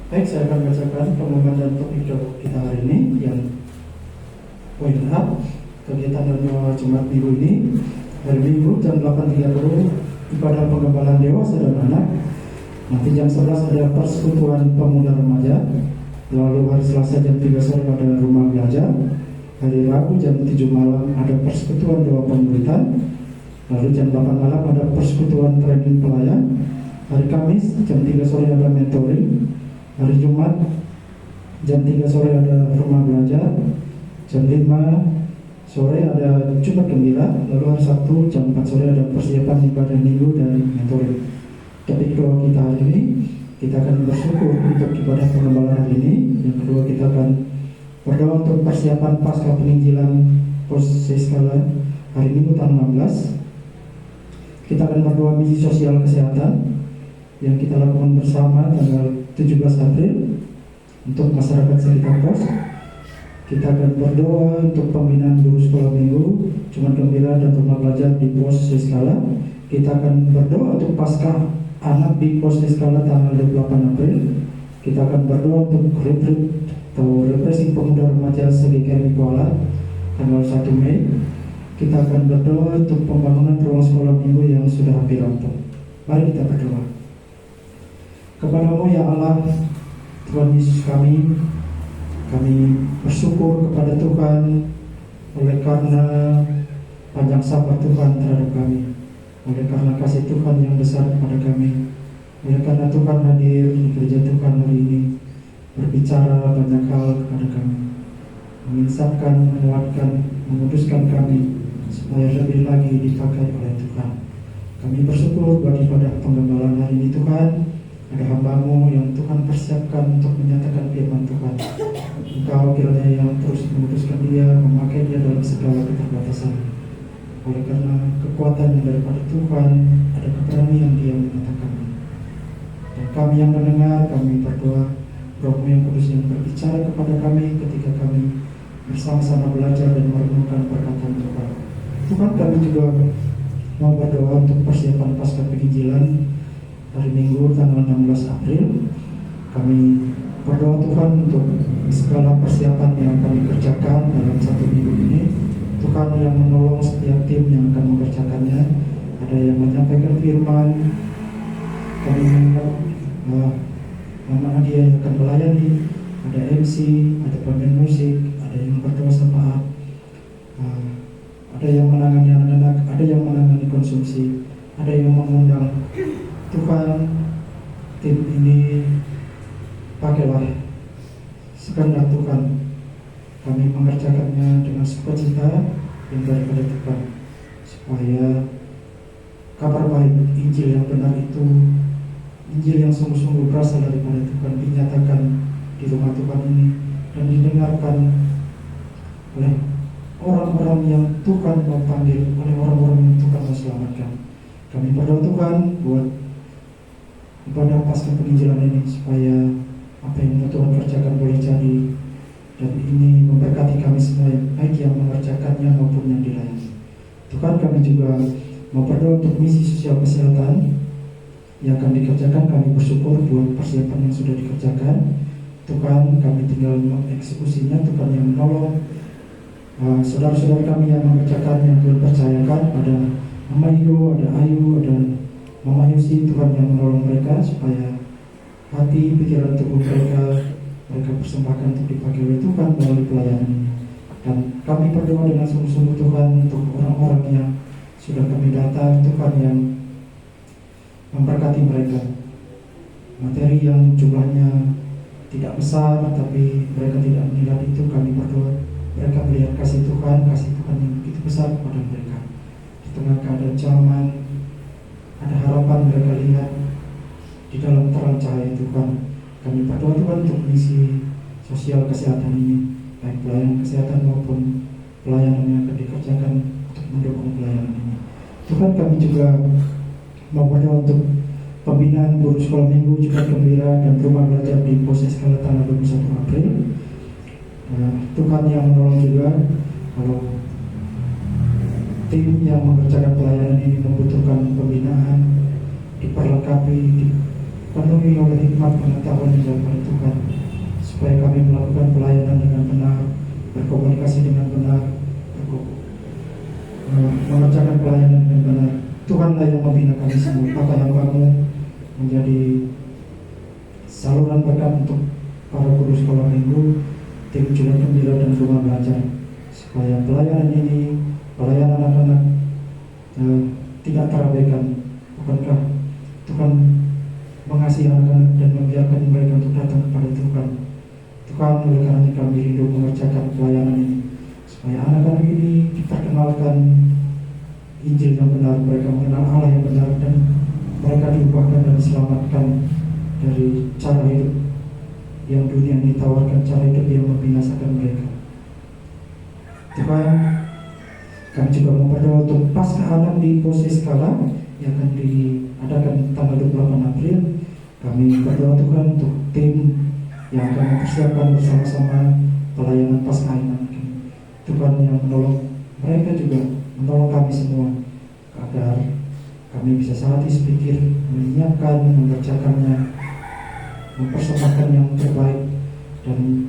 [SPEAKER 7] Baik, saya akan bacakan pengumuman dan topik kita hari ini yang poin A, kegiatan dan doa Jumat Minggu ini. Hari Minggu jam 8.30 ibadah pengembalaan dewasa dan anak. Nanti jam 11 ada persekutuan pemuda remaja. Lalu hari Selasa jam 3 sore ada rumah belajar. Hari Rabu jam 7 malam ada persekutuan doa pemuritan. Lalu jam 8 malam ada persekutuan training pelayan. Hari Kamis jam 3 sore ada mentoring. Hari Jumat jam 3 sore ada rumah belajar. Jam 5 sore ada Jumat Gembira. Lalu hari Sabtu jam 4 sore ada persiapan ibadah minggu dan mentoring. Topik doa kita hari ini, kita akan bersyukur untuk ibadah pengembalaan hari ini. Yang kedua, kita akan berdoa untuk persiapan pasca penginjilan Posseskala hari Minggu tanggal 16. Kita akan berdoa misi sosial kesehatan yang kita lakukan bersama tanggal 17 April untuk masyarakat sekitar Pos. Kita akan berdoa untuk pembinaan guru sekolah minggu, Jumat Gembira dan rumah belajar di Posseskala. Kita akan berdoa untuk pasca anak di Posseskala tanggal 28 April. Kita akan berdoa untuk retreat atau refreshing pemuda remaja SGKMI Kuala tanggal 1 Mei. Kita akan berdoa untuk pembangunan ruang sekolah minggu yang sudah hampir rampung. Mari kita berdoa. Kepada-Mu ya Allah, Tuhan Yesus kami bersyukur kepada Tuhan oleh karena panjang sabar Tuhan terhadap kami, oleh karena kasih Tuhan yang besar kepada kami, oleh karena Tuhan hadir di gereja Tuhan hari ini, berbicara banyak hal kepada kami, menginsapkan, menguatkan, menguduskan kami supaya lebih lagi dipakai oleh Tuhan. Kami bersyukur buat ibadah penggembalaan hari ini Tuhan. Ada hamba-Mu yang Tuhan persiapkan untuk menyatakan firman Tuhan. Engkau kiranya yang terus menguduskan dia, memakai dia dalam segala keterbatasan. Oleh karena kekuatan yang daripada Tuhan, ada keberanian dia menyatakan. Dan kami yang mendengar, kami berdoa Roh-Mu yang kudus yang berbicara kepada kami ketika kami bersama-sama belajar dan merenungkan perkataan Tuhan. Tuhan, kami juga mau berdoa untuk persiapan pasca penginjilan hari Minggu tanggal 16 April. Kami berdoa Tuhan untuk segala persiapan yang kami kerjakan dalam satu minggu ini. Tuhan yang menolong setiap tim yang akan mengerjakannya. Ada yang menyampaikan firman, kami mengingat Mama Nadia yang akan melayani, ada MC, ada pemain musik, ada yang berdoa syafaat, ada yang menangani anak-anak, ada yang menangani konsumsi, ada yang mengundang. Tuhan, tim ini pakailah sekehendak Tuhan. Kami mengerjakannya dengan sukacita yang daripada Tuhan, supaya kabar baik Injil yang benar itu, Injil yang sungguh-sungguh berasal daripada Tuhan, dinyatakan di rumah Tuhan ini dan didengarkan oleh orang-orang yang Tuhan mau panggil, oleh orang-orang yang Tuhan mau selamatkan. Kami berdoa Tuhan buat ibadah pasca penginjilan ini supaya apa yang mau Tuhan kerjakan boleh jadi, dan ini memberkati kami semua, baik yang mengerjakannya maupun yang dilayani. Tuhan, kami juga mau berdoa untuk misi sosial kesehatan yang akan dikerjakan. Kami bersyukur buat persiapan yang sudah dikerjakan. Tuhan, kami tinggal mengeksekusinya. Tuhan yang menolong saudara-saudara kami yang mengerjakan yang Tuhan percayakan, ada Mama Igo, ada Ayu, ada Mama Yusi, Tuhan yang menolong mereka supaya hati, pikiran, tubuh mereka persembahkan untuk dipakai oleh Tuhan melalui pelayanan ini. Dan kami berdoa dengan sungguh-sungguh Tuhan untuk orang-orang yang sudah kami data, Tuhan yang memberkati mereka. Materi yang jumlahnya tidak besar, tapi mereka tidak menilai itu, kami berdoa mereka melihat kasih Tuhan yang begitu besar kepada mereka. Di tengah keadaan zaman, ada harapan mereka lihat di dalam terang cahaya Tuhan. Kami berdoa Tuhan untuk misi sosial kesehatan ini, baik pelayanan kesehatan maupun pelayanan yang akan dikerjakan untuk mendukung pelayanan ini. Tuhan, kami juga mau berdoa untuk pembinaan guru sekolah minggu, juga gembira dan rumah belajar di Pos Skala tanggal 21 April. Tuhan yang menolong juga kalau tim yang mengerjakan pelayanan ini membutuhkan pembinaan, diperlengkapi, dipenuhi oleh hikmat pengetahuan yang dari Tuhan, supaya kami melakukan pelayanan dengan benar, berkomunikasi dengan benar, mengerjakan pelayanan dengan benar. Tuhanlah yang membina kami semua. Apa yang kamu menjadi saluran berkat untuk para guru sekolah minggu, tim Jumat Gembira dan rumah belajar, supaya pelayanan ini, pelayanan anak-anak tidak terabaikan. Bukankah Tuhan mengasihi anak-anak dan membiarkan mereka untuk datang kepada Tuhan? Tuhan, oleh karena kami rindu mengerjakan pelayanan ini, supaya anak-anak ini diperkenalkan Injil yang benar, mereka mengenal Allah yang benar, dan mereka diubahkan dan diselamatkan dari cara hidup yang dunia ini tawarkan, cara hidup yang membinasakan mereka. Tuhan, kami juga mau berdoa untuk Paskah Anak di Pos Skala yang akan diadakan tanggal 28 April. Kami berdoa Tuhan untuk tim yang akan mempersiapkan bersama-sama pelayanan Paskah Anak. Tuhan yang menolong mereka juga menolong kami semua agar kami bisa sehati sepikir menyiapkan, mengerjakannya, mempersembahkan yang terbaik, dan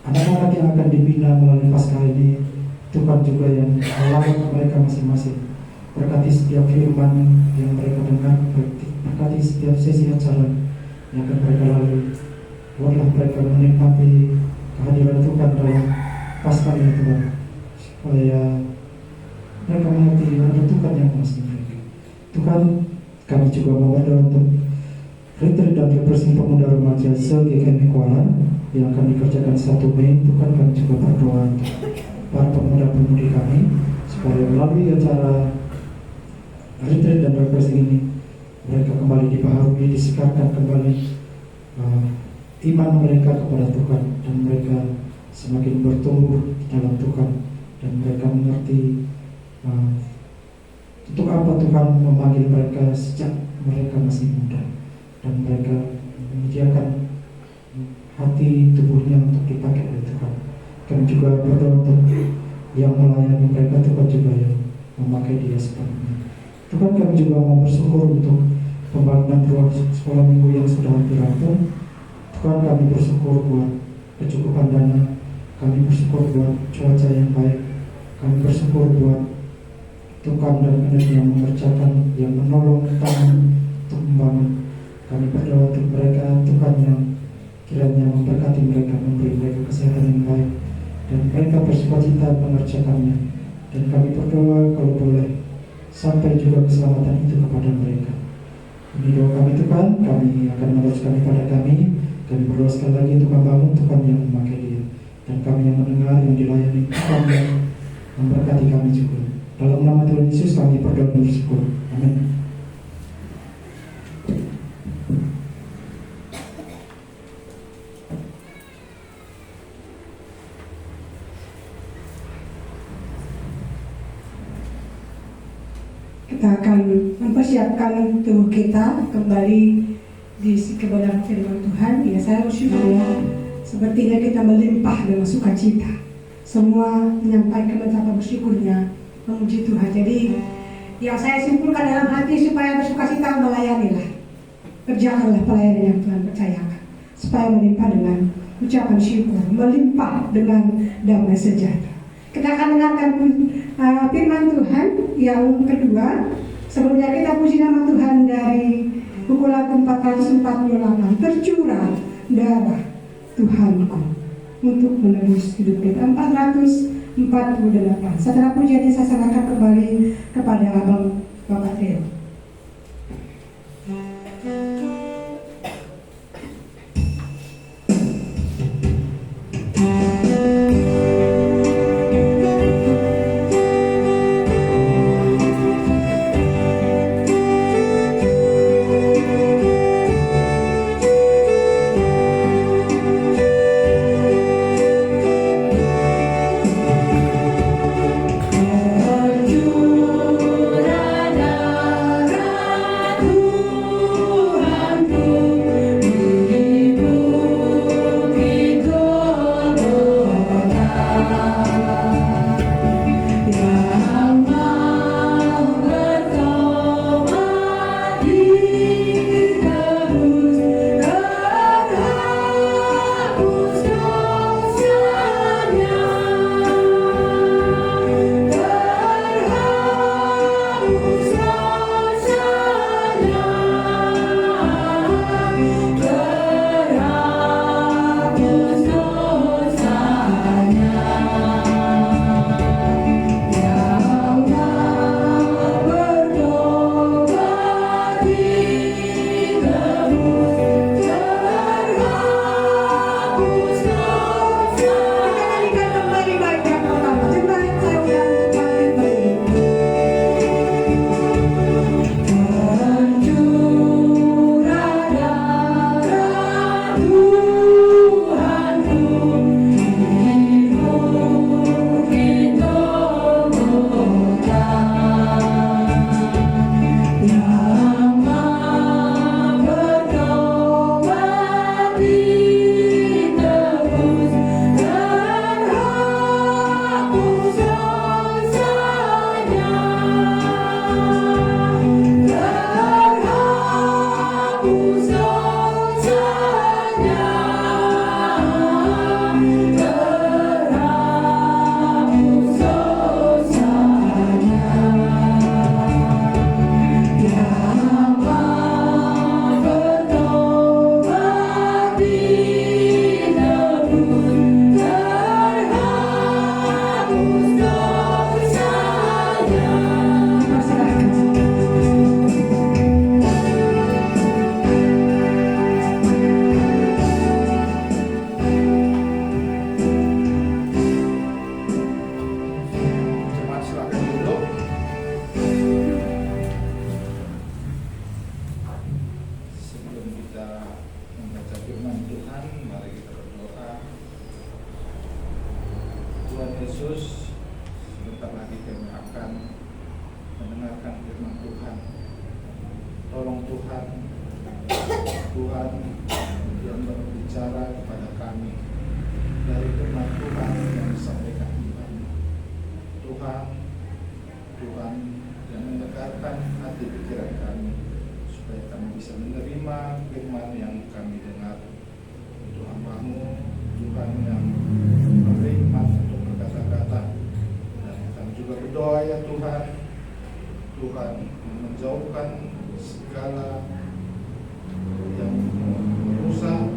[SPEAKER 7] anak-anak yang akan dibina melalui Paskah ini, Tuhan juga yang melalui mereka masing-masing. Berkati setiap firman yang mereka dengar, berkati setiap sesi acara yang akan mereka lalui. Buatlah mereka menikmati kehadiran Tuhan dalam Paskah ini Tuhan, supaya mereka mengerti ada Tuhan yang mengasihi mereka. Tuhan, kami juga mau berdoa untuk retreat dan refreshing pemuda remaja se-GKMI Kuala yang akan dikerjakan 1 Mei. Tuhan, kami juga berdoa untuk para pemuda-pemudi kami supaya melalui acara retreat dan refreshing ini mereka kembali dibaharui, disegarkan kembali iman mereka kepada Tuhan, dan mereka semakin bertumbuh di dalam Tuhan, dan mereka mengerti untuk apa Tuhan memanggil mereka sejak mereka masih muda, dan mereka menyediakan hati tubuhnya untuk dipakai oleh Tuhan. Kami juga berdoa untuk yang melayani mereka, Tuhan juga yang memakai dia sepenuhnya. Tuhan, kami juga mau bersyukur untuk pembangunan ruang sekolah minggu yang sudah hampir rampung. Tuhan, kami bersyukur buat kecukupan dana, kami bersyukur buat cuaca yang baik, kami bersyukur buat tukang dan energi yang mengerjakan, yang menolong tangan untuk membangun. Kami berdoa untuk mereka, Tuhan, yang kiranya memberkati mereka, memberi mereka kesehatan yang baik, dan mereka bersukacita mengerjakannya. Dan kami berdoa kalau boleh sampai juga keselamatan itu kepada mereka. Ini doa kami Tuhan, kami akan meneruskan kepada kami berdoa sekali lagi untuk membangun Tuhan yang memakai dia, dan kami yang mendengar, yang dilayani, Tuhan yang memberkati kami juga. Dalam nama Tuhan Yesus kami berdoa dan bersyukur. Amin.
[SPEAKER 1] Kita akan mempersiapkan tubuh kita kembali di kebenaran firman Tuhan. Ya, saya bersyukur ya, sepertinya kita melimpah dengan sukacita. Semua menyampaikan betapa bersyukurnya, memuji Tuhan. Jadi yang saya simpulkan dalam hati, supaya bersukacita melayanilah, kerjakanlah pelayanan yang Tuhan percayakan, supaya melimpah dengan ucapan syukur, melimpah dengan damai sejahtera. Kita akan dengarkan firman Tuhan yang kedua. Sebelumnya kita puji nama Tuhan dari buku lagu 448, tercurah darah Tuhanku untuk menebus hidup kita. 448. Setelah pujian ini saya serahkan kembali kepada Abang Bapak Theo.
[SPEAKER 3] Yesus, sebentar lagi kami akan mendengarkan firman Tuhan. Tolong Tuhan, Tuhan yang berbicara kepada kami dari firman Tuhan yang disampaikan kami. Tuhan yang menyegarkan hati pikiran kami supaya kami bisa menerima firman yang kami dengar. Untuk hamba-Mu, Tuhan yang memberi hikmat untuk berkata-kata, dan kami juga berdoa ya Tuhan menjauhkan segala yang merusak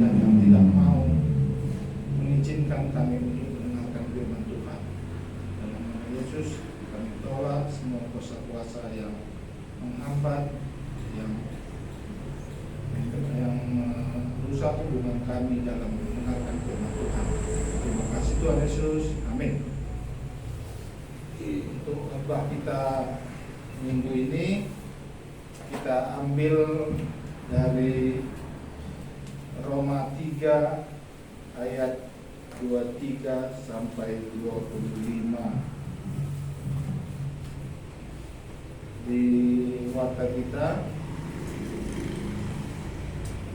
[SPEAKER 3] dan yang tidak mau mengizinkan kami untuk mendengarkan firman Tuhan. Dalam nama Yesus kami tolak semua kuasa-kuasa yang menghambat, yang merusak hubungan kami dalam mendengarkan firman Tuhan. Terima kasih Tuhan Yesus, amin. Untuk khotbah kita minggu ini, kita ambil dari Roma 3 ayat 23 sampai 25. Di warta kita,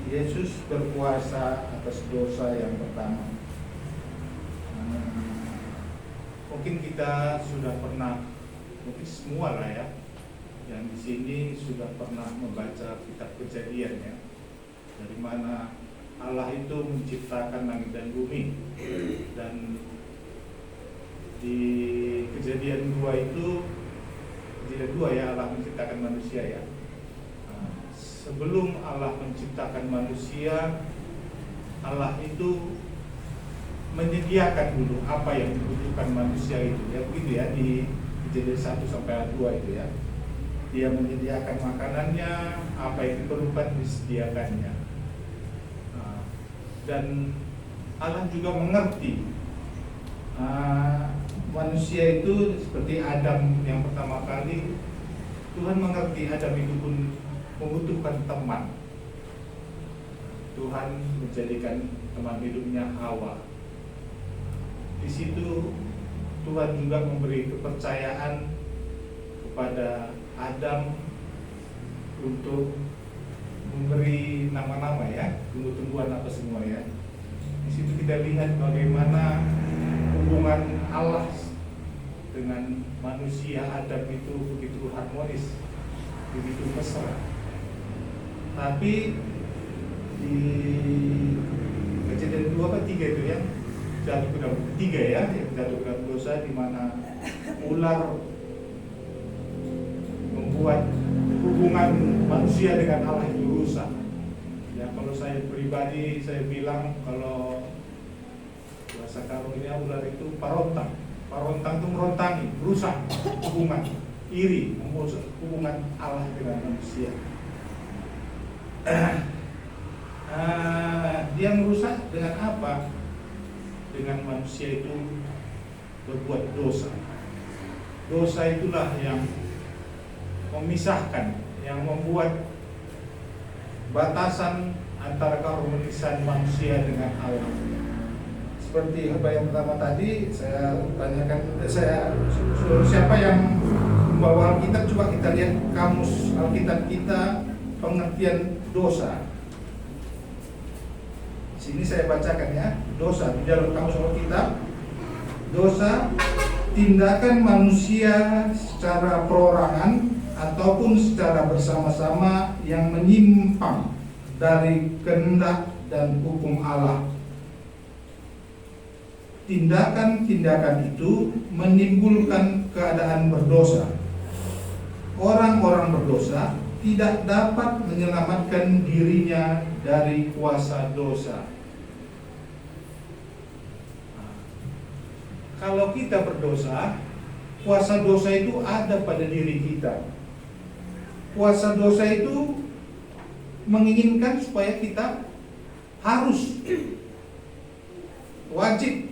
[SPEAKER 3] Yesus berkuasa atas dosa yang pertama. Mungkin kita sudah pernah, mungkin semua lah ya, yang di sini sudah pernah membaca kitab Kejadian ya, dari mana Allah itu menciptakan langit dan bumi, dan Di Kejadian 2 itu, Kejadian 2 ya, Allah menciptakan manusia ya. Sebelum Allah menciptakan manusia, Allah itu menyediakan dulu apa yang dibutuhkan manusia itu ya, begitu ya, di Kejadian 1 sampai ayat 2 itu ya. Dia menyediakan makanannya, apa yang diperlukan disediakannya. Dan Allah juga mengerti manusia itu seperti Adam yang pertama kali. Tuhan mengerti Adam itu pun membutuhkan teman. Tuhan menjadikan teman hidupnya Hawa. Di situ Tuhan juga memberi kepercayaan kepada Adam untuk memberi nama-nama ya, tumbuh-tumbuhan apa semua ya. Di situ kita lihat bagaimana hubungan Allah dengan manusia Adam itu begitu harmonis, begitu mesra. Tapi di Kejadian 2 atau 3 itu ya, jatuh ke dalam 3 ya, yang jatuh ke dalam dosa, di mana ular membuat hubungan manusia dengan Allah itu rusak. Ya, kalau saya pribadi saya bilang, kalau bahasa karunia ular itu parontang. Parontang itu merontangi, rusak hubungan, iri, merusak hubungan Allah dengan manusia. Dia merusak dengan apa? Dengan manusia itu berbuat dosa. Dosa itulah yang memisahkan, yang membuat batasan antara keharmonisan manusia dengan Allah. Seperti apa yang pertama tadi saya tanyakan, saya suruh siapa yang membawa Alkitab, coba kita lihat kamus Alkitab kita pengertian dosa. Sini saya bacakan ya, dosa di dalam kamus Alkitab. Dosa, tindakan manusia secara perorangan ataupun secara bersama-sama yang menyimpang dari kehendak dan hukum Allah. Tindakan-tindakan itu menimbulkan keadaan berdosa. Orang-orang berdosa tidak dapat menyelamatkan dirinya dari kuasa dosa. Kalau kita berdosa, kuasa dosa itu ada pada diri kita. Kuasa dosa itu menginginkan supaya kita harus, wajib,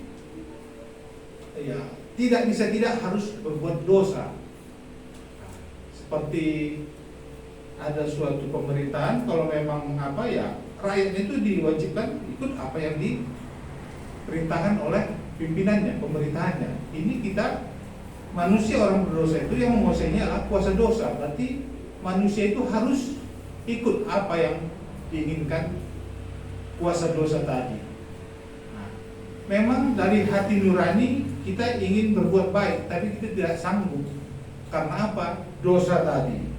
[SPEAKER 3] ya, tidak bisa tidak harus berbuat dosa. Seperti ada suatu pemerintahan, kalau memang apa ya, rakyatnya itu diwajibkan ikut apa yang diperintahkan oleh pimpinannya, pemerintahannya. Ini kita manusia orang berdosa itu yang menguasainya adalah kuasa dosa. Berarti manusia itu harus ikut apa yang diinginkan kuasa dosa tadi. Nah, memang dari hati nurani kita ingin berbuat baik, tapi kita tidak sanggup. Karena apa? Dosa tadi.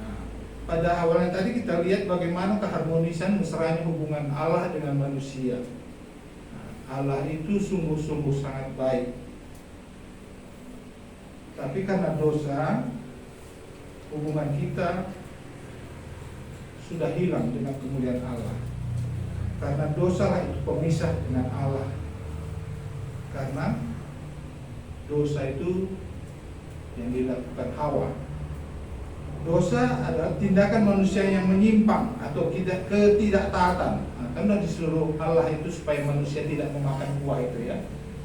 [SPEAKER 3] Nah, pada awalnya tadi kita lihat bagaimana keharmonisan mesranya hubungan Allah dengan manusia. Nah, Allah itu sungguh-sungguh sangat baik. Tapi karena dosa, hubungan kita sudah hilang dengan kemuliaan Allah. Karena dosa lah itu pemisah dengan Allah. Karena dosa itu yang dilakukan Hawa. Dosa adalah tindakan manusia yang menyimpang atau ketidaktaatan. Nah, karena di seluruh Allah itu supaya manusia tidak memakan buah itu ya.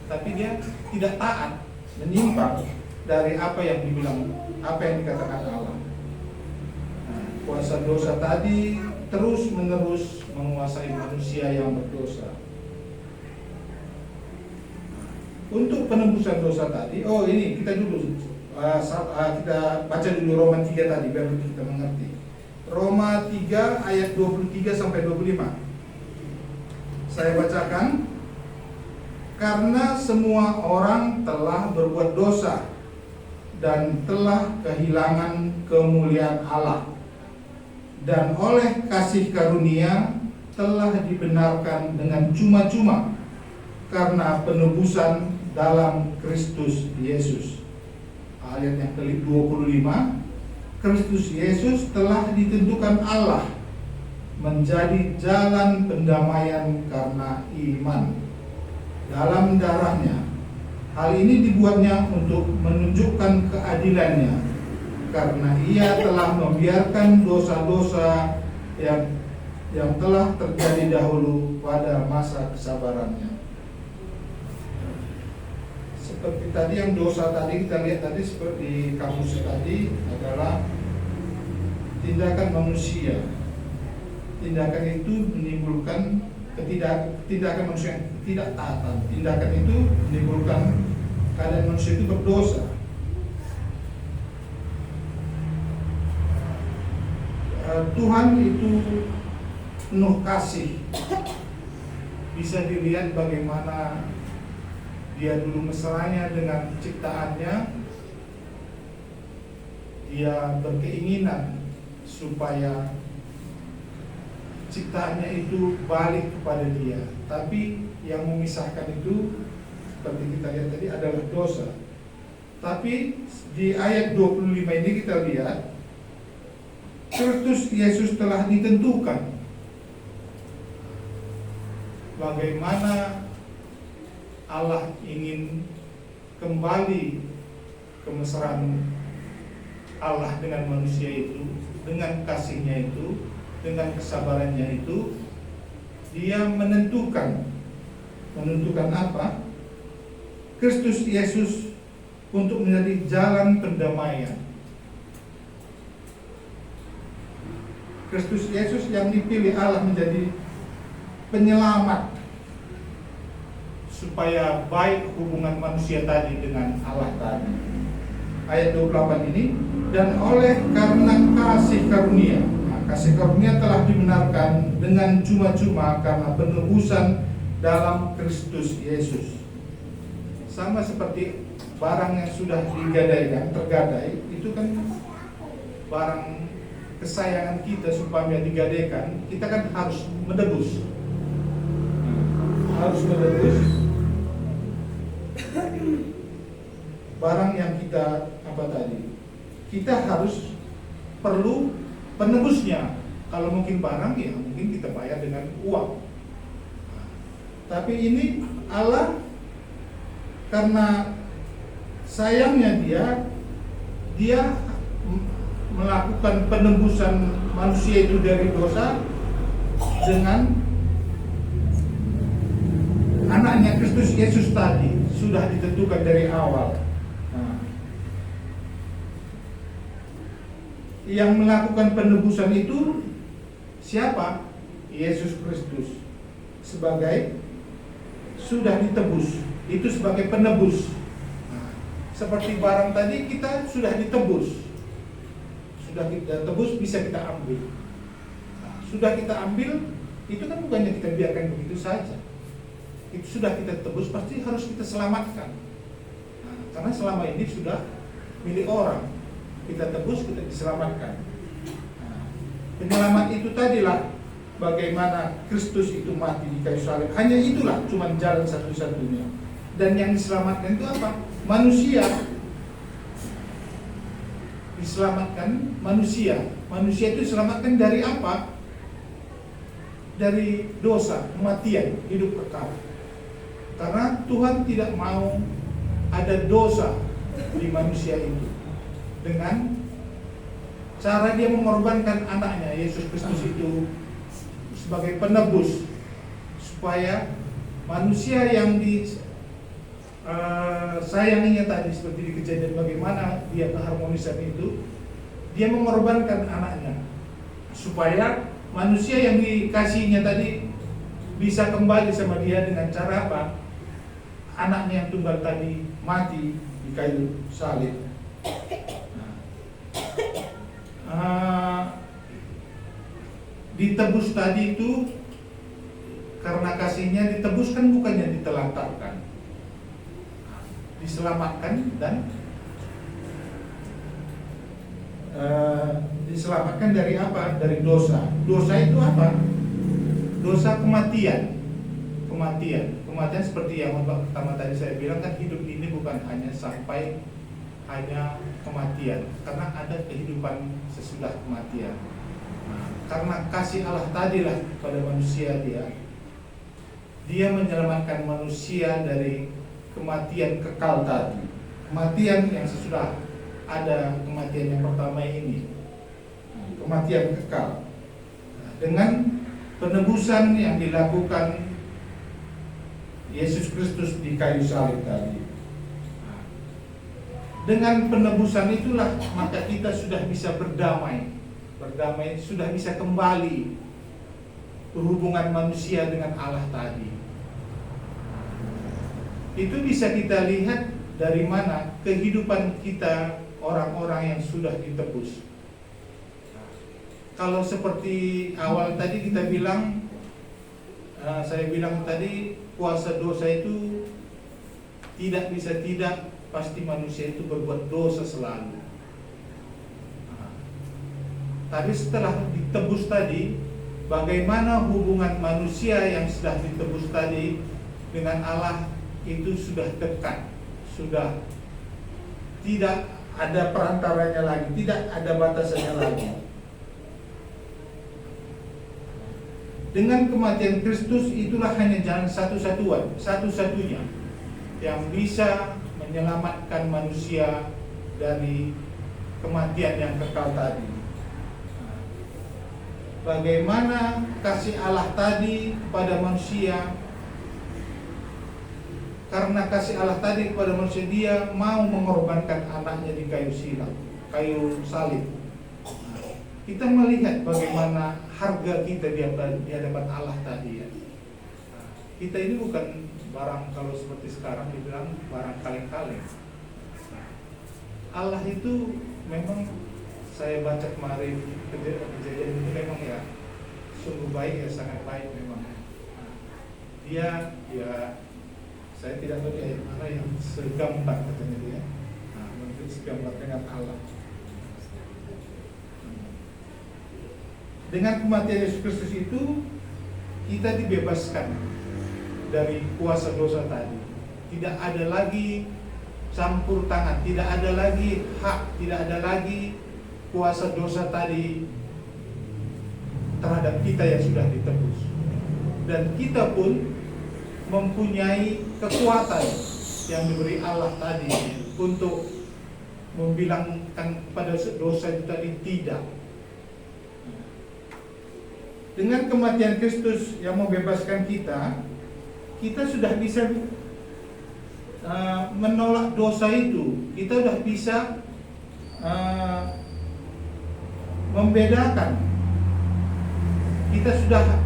[SPEAKER 3] Tapi dia tidak taat, menyimpang dari apa yang dibilang, apa yang dikatakan Allah. Nah, kuasa dosa tadi terus menerus menguasai manusia yang berdosa. Untuk penembusan dosa tadi, oh ini kita dulu kita baca dulu Roma 3 tadi biar kita mengerti. Roma 3 ayat 23 sampai 25. Saya bacakan. Karena semua orang telah berbuat dosa dan telah kehilangan kemuliaan Allah, dan oleh kasih karunia telah dibenarkan dengan cuma-cuma karena penebusan dalam Kristus Yesus. Ayat yang ke-25, Kristus Yesus telah ditentukan Allah menjadi jalan pendamaian karena iman dalam darahnya. Hal ini dibuatnya untuk menunjukkan keadilannya, karena ia telah membiarkan dosa-dosa yang telah terjadi dahulu pada masa kesabarannya. Seperti tadi yang dosa tadi kita lihat tadi seperti kamus tadi adalah tindakan manusia. Tindakan itu menimbulkan tindakan manusia yang tidak taatan. Tindakan itu menimbulkan keadaan manusia itu berdosa. Tuhan itu penuh kasih. Bisa dilihat bagaimana Dia dulu mesranya dengan ciptaannya. Dia berkeinginan supaya ciptaannya itu balik kepada Dia. Tapi yang memisahkan itu seperti kita lihat tadi adalah dosa. Tapi di ayat 25 ini kita lihat Kristus Yesus telah ditentukan. Bagaimana Allah ingin kembali kemesraan Allah dengan manusia itu, dengan kasihnya itu, dengan kesabarannya itu, Dia menentukan apa? Kristus Yesus untuk menjadi jalan pendamaian. Kristus Yesus yang dipilih Allah menjadi penyelamat supaya baik hubungan manusia tadi dengan Allah tadi. Ayat 28 ini, dan oleh karena kasih karunia. Kasih karunia telah dibenarkan dengan cuma-cuma karena penebusan dalam Kristus Yesus. Sama seperti barang yang sudah digadaikan, tergadai, itu kan barang kesayangan kita supaya digadaikan, kita kan harus menebus. Harus menebus barang yang kita kita harus perlu penebusnya. Kalau mungkin barang ya mungkin kita bayar dengan uang. Tapi ini Allah karena sayangnya dia melakukan penebusan manusia itu dari dosa dengan anaknya Kristus Yesus tadi sudah ditentukan dari awal. Yang melakukan penebusan itu siapa? Yesus Kristus sebagai sudah ditebus, itu sebagai penebus. Seperti barang tadi kita sudah ditebus, sudah kita tebus, bisa kita ambil. Sudah kita ambil, itu kan bukannya kita biarkan begitu saja. Itu sudah kita tebus, pasti harus kita selamatkan. Karena selama ini sudah milik orang. Kita tebus, kita diselamatkan. Penyelamat itu tadilah bagaimana Kristus itu mati di kayu salib. Hanya itulah cuma jalan satu-satunya. Dan yang diselamatkan itu apa? Manusia. Diselamatkan manusia. Manusia itu diselamatkan dari apa? Dari dosa, kematian, hidup kekal. Karena Tuhan tidak mau ada dosa di manusia itu. Dengan cara Dia mengorbankan anaknya Yesus Kristus itu sebagai penebus, supaya manusia yang sayanginya tadi, seperti di Kejadian bagaimana dia keharmonisan itu, Dia mengorbankan anaknya supaya manusia yang dikasihnya tadi bisa kembali sama Dia dengan cara apa? Anaknya yang tunggal tadi mati di kayu salib. Ditebus tadi itu karena kasihnya, ditebus kan bukannya ditelantarkan, diselamatkan dan diselamatkan dari apa? Dari dosa. Dosa itu apa? Dosa kematian. kematian. Kematian seperti yang pertama tadi saya bilang kan, hidup ini bukan hanya sampai hanya kematian, karena ada kehidupan sesudah kematian. Nah, karena kasih Allah tadilah pada manusia, dia menyelamatkan manusia dari kematian kekal tadi. Kematian yang sesudah ada, kematian yang pertama ini, kematian kekal. Dengan penebusan yang dilakukan Yesus Kristus di kayu salib tadi. Dengan penebusan itulah maka kita sudah bisa berdamai, sudah bisa kembali berhubungan manusia dengan Allah tadi. Itu bisa kita lihat dari mana kehidupan kita orang-orang yang sudah ditebus. Kalau seperti awal tadi kita bilang, saya bilang tadi, kuasa dosa itu tidak bisa tidak, pasti manusia itu berbuat dosa selalu. Tapi setelah ditebus tadi, bagaimana hubungan manusia yang sudah ditebus tadi dengan Allah itu sudah dekat, sudah tidak ada perantaranya lagi, tidak ada batasannya lagi. Dengan kematian Kristus itulah hanya jalan satu-satunya yang bisa menyelamatkan manusia dari kematian yang kekal tadi. Bagaimana kasih Allah tadi kepada manusia? Karena kasih Allah tadi kepada manusia, dia mau mengorbankan anaknya di kayu salib. Kita melihat bagaimana harga kita di hadapan Allah tadi ya. Kita ini bukan barang, kalau seperti sekarang dibilang barang kaleng-kaleng. Allah itu memang, saya baca kemarin kejadian itu memang ya sungguh baik ya, sangat baik memang. Dia ya, saya tidak tahu dia mana yang segambar katanya dia. Mungkin segambar dengan Allah. Dengan kematian Yesus Kristus itu kita dibebaskan dari kuasa dosa tadi. Tidak ada lagi campur tangan, tidak ada lagi hak, tidak ada lagi kuasa dosa tadi terhadap kita yang sudah ditebus. Dan kita pun mempunyai kekuatan yang diberi Allah tadi untuk membilangkan pada dosa itu tadi tidak. Dengan kematian Kristus yang membebaskan kita, kita sudah bisa menolak dosa itu. Kita sudah bisa membedakan. Kita sudah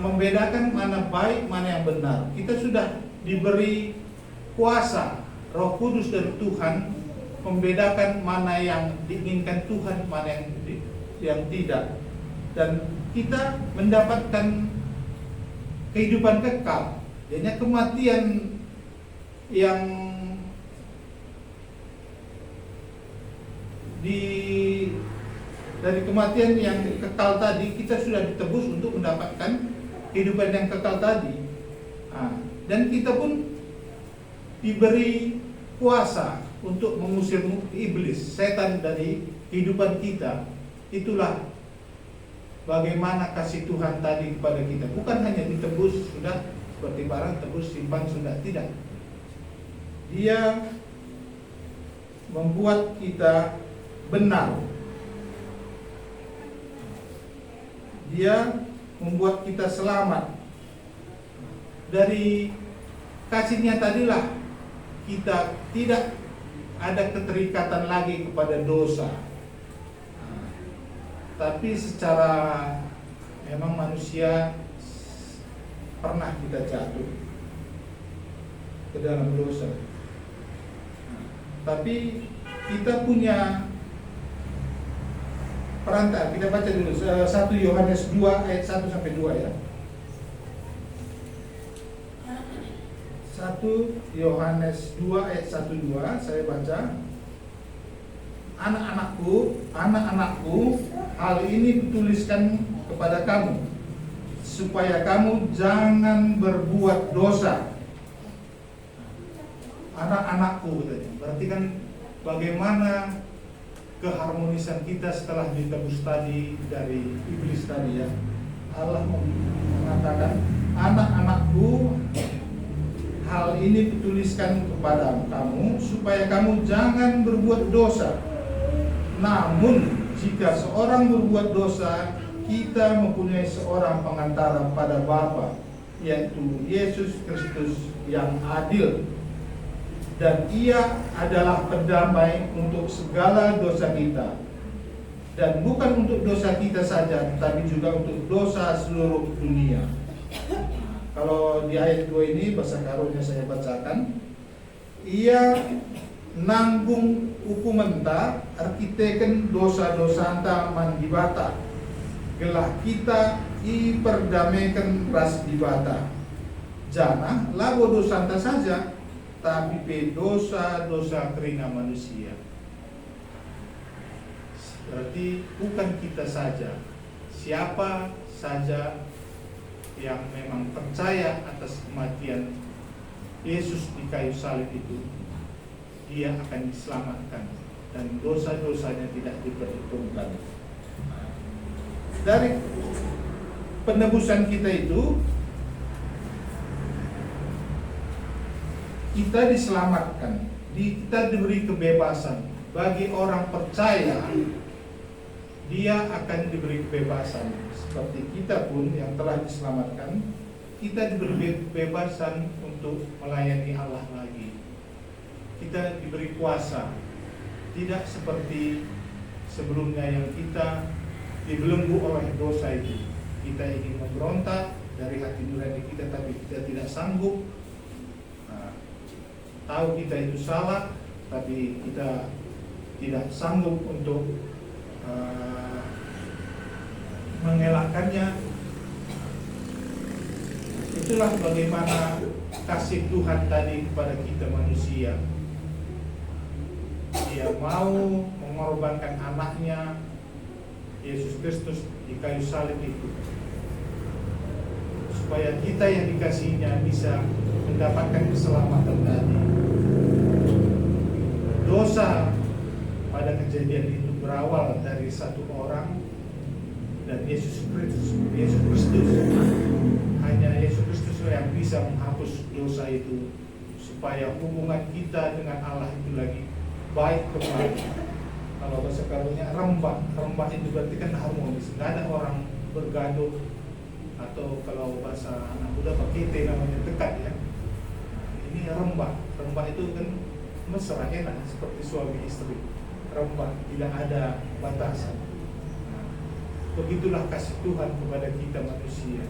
[SPEAKER 3] membedakan mana baik, mana yang benar. Kita sudah diberi kuasa Roh Kudus dari Tuhan membedakan mana yang diinginkan Tuhan, mana yang tidak. Dan kita mendapatkan kehidupan kekal. Jadi kematian yang dari kematian yang kekal tadi, kita sudah ditebus untuk mendapatkan kehidupan yang kekal tadi. Dan kita pun diberi kuasa untuk mengusir iblis, setan dari kehidupan kita. Itulah bagaimana kasih Tuhan tadi kepada kita. Bukan hanya ditebus, sudah seperti barang tebus simpan sudah, tidak. Dia membuat kita benar. Dia membuat kita selamat. Dari kasihnya tadilah kita tidak ada keterikatan lagi kepada dosa. Tapi secara memang manusia pernah kita jatuh ke dalam dosa. Tapi kita punya perantara. Kita baca dulu 1 Yohanes 2 ayat 1 sampai 2 ya. 1 Yohanes 2 ayat 1-2 saya baca. Anak-anakku, hal ini kutuliskan kepada kamu supaya kamu jangan berbuat dosa. Anak-anakku katanya. Berarti kan bagaimana keharmonisan kita setelah ditebus tadi dari iblis tadi ya. Allah mengatakan, anak-anakku, hal ini kutuliskan kepada kamu supaya kamu jangan berbuat dosa. Namun jika seorang berbuat dosa, kita mempunyai seorang pengantara pada Bapa, yaitu Yesus Kristus yang adil. Dan ia adalah pendamai untuk segala dosa kita. Dan bukan untuk dosa kita saja, tapi juga untuk dosa seluruh dunia. Kalau di ayat 2 ini, bahasa karunya saya bacakan. Ia nanggung hukuman ta, arkiteken dosa-dosa anta mandibata. Gelah kita iperdamaikan ras dibata. Jangan labo dosa anta saja, tapi pe dosa-dosa kerina manusia. Berarti bukan kita saja, siapa saja yang memang percaya atas kematian Yesus di kayu salib itu, dia akan diselamatkan dan dosa-dosanya tidak diperhitungkan. Dari penebusan kita itu, kita diselamatkan, kita diberi kebebasan. Bagi orang percaya, dia akan diberi kebebasan. Seperti kita pun yang telah diselamatkan, kita diberi kebebasan untuk melayani Allah lagi. Kita diberi kuasa, tidak seperti sebelumnya yang kita dibelenggu oleh dosa itu. Kita ingin memberontak dari hati nurani kita, tapi kita tidak sanggup. Tahu kita itu salah, tapi kita tidak sanggup untuk mengelakkannya. Itulah bagaimana kasih Tuhan tadi kepada kita manusia. Dia mau mengorbankan anaknya Yesus Kristus di kayu salib itu, supaya kita yang dikasihinya bisa mendapatkan keselamatan tadi. Dosa pada kejadian itu berawal dari satu orang, dan Yesus Kristus, hanya Yesus Kristus yang bisa menghapus dosa itu, supaya hubungan kita dengan Allah itu lagi baik kembali. Kalau bahasa karunya rembak itu berarti kan harmonis, nggak ada orang bergaduh, atau kalau bahasa anak muda pakai namanya dekat ya. Ini rembak itu kan mesra, enak, seperti suami istri. Rembak, tidak ada batasan. Begitulah kasih Tuhan kepada kita manusia.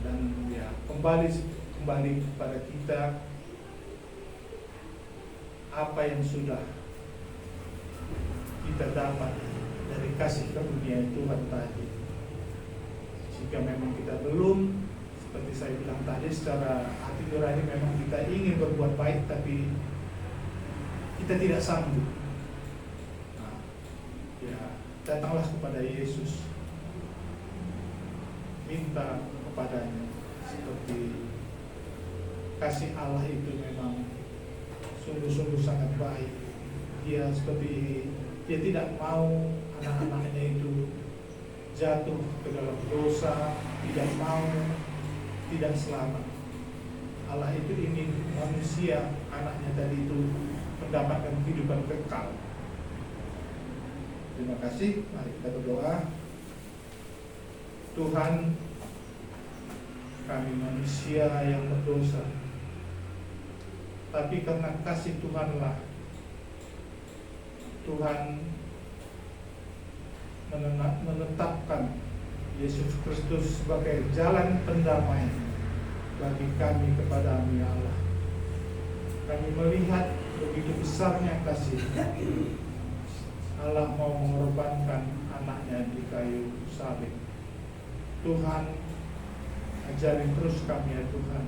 [SPEAKER 3] Dan ya, kembali kepada kita apa yang sudah kita dapat dari kasih karunia Tuhan tadi. Jika memang kita belum, seperti saya bilang tadi, secara hati nurani memang kita ingin berbuat baik, tapi kita tidak sanggup. Datanglah kepada Yesus, minta kepadanya. Seperti kasih Allah itu memang sungguh-sungguh sangat baik. Dia tidak mau anak-anaknya itu jatuh ke dalam dosa, tidak mau tidak selamat. Allah itu ingin manusia, anaknya tadi itu mendapatkan kehidupan kekal. Terima kasih, mari kita berdoa. Tuhan, kami manusia yang berdosa, tapi karena kasih Tuhanlah Tuhan menetapkan Yesus Kristus sebagai jalan pendamai bagi kami kepadamu ya Allah. Kami melihat begitu besarnya kasih Allah mau mengorbankan anaknya di kayu salib. Tuhan, ajarin terus kami ya Tuhan,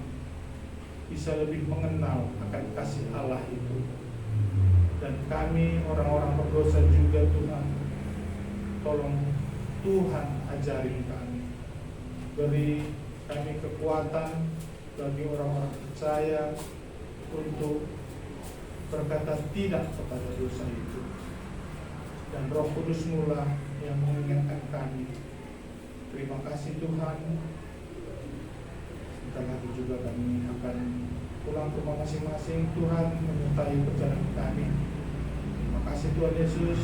[SPEAKER 3] bisa lebih mengenal akan kasih Allah itu. Dan kami orang-orang berdosa juga Tuhan, tolong Tuhan ajarin kami beri kami kekuatan bagi orang-orang percaya untuk berkata tidak kepada dosa itu. Dan Roh Kudus mula yang mengingatkan kami. Terima kasih Tuhan. Sebentar lagi juga kami akan pulang ke rumah masing-masing. Tuhan menyertai perjalanan kami. Terima kasih Tuhan Yesus.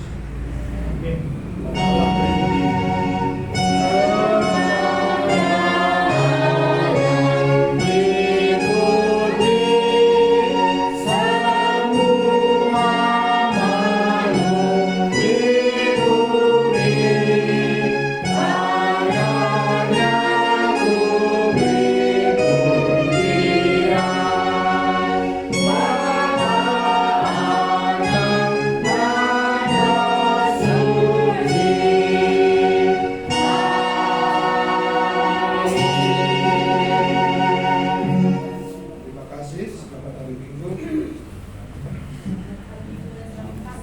[SPEAKER 3] Amin.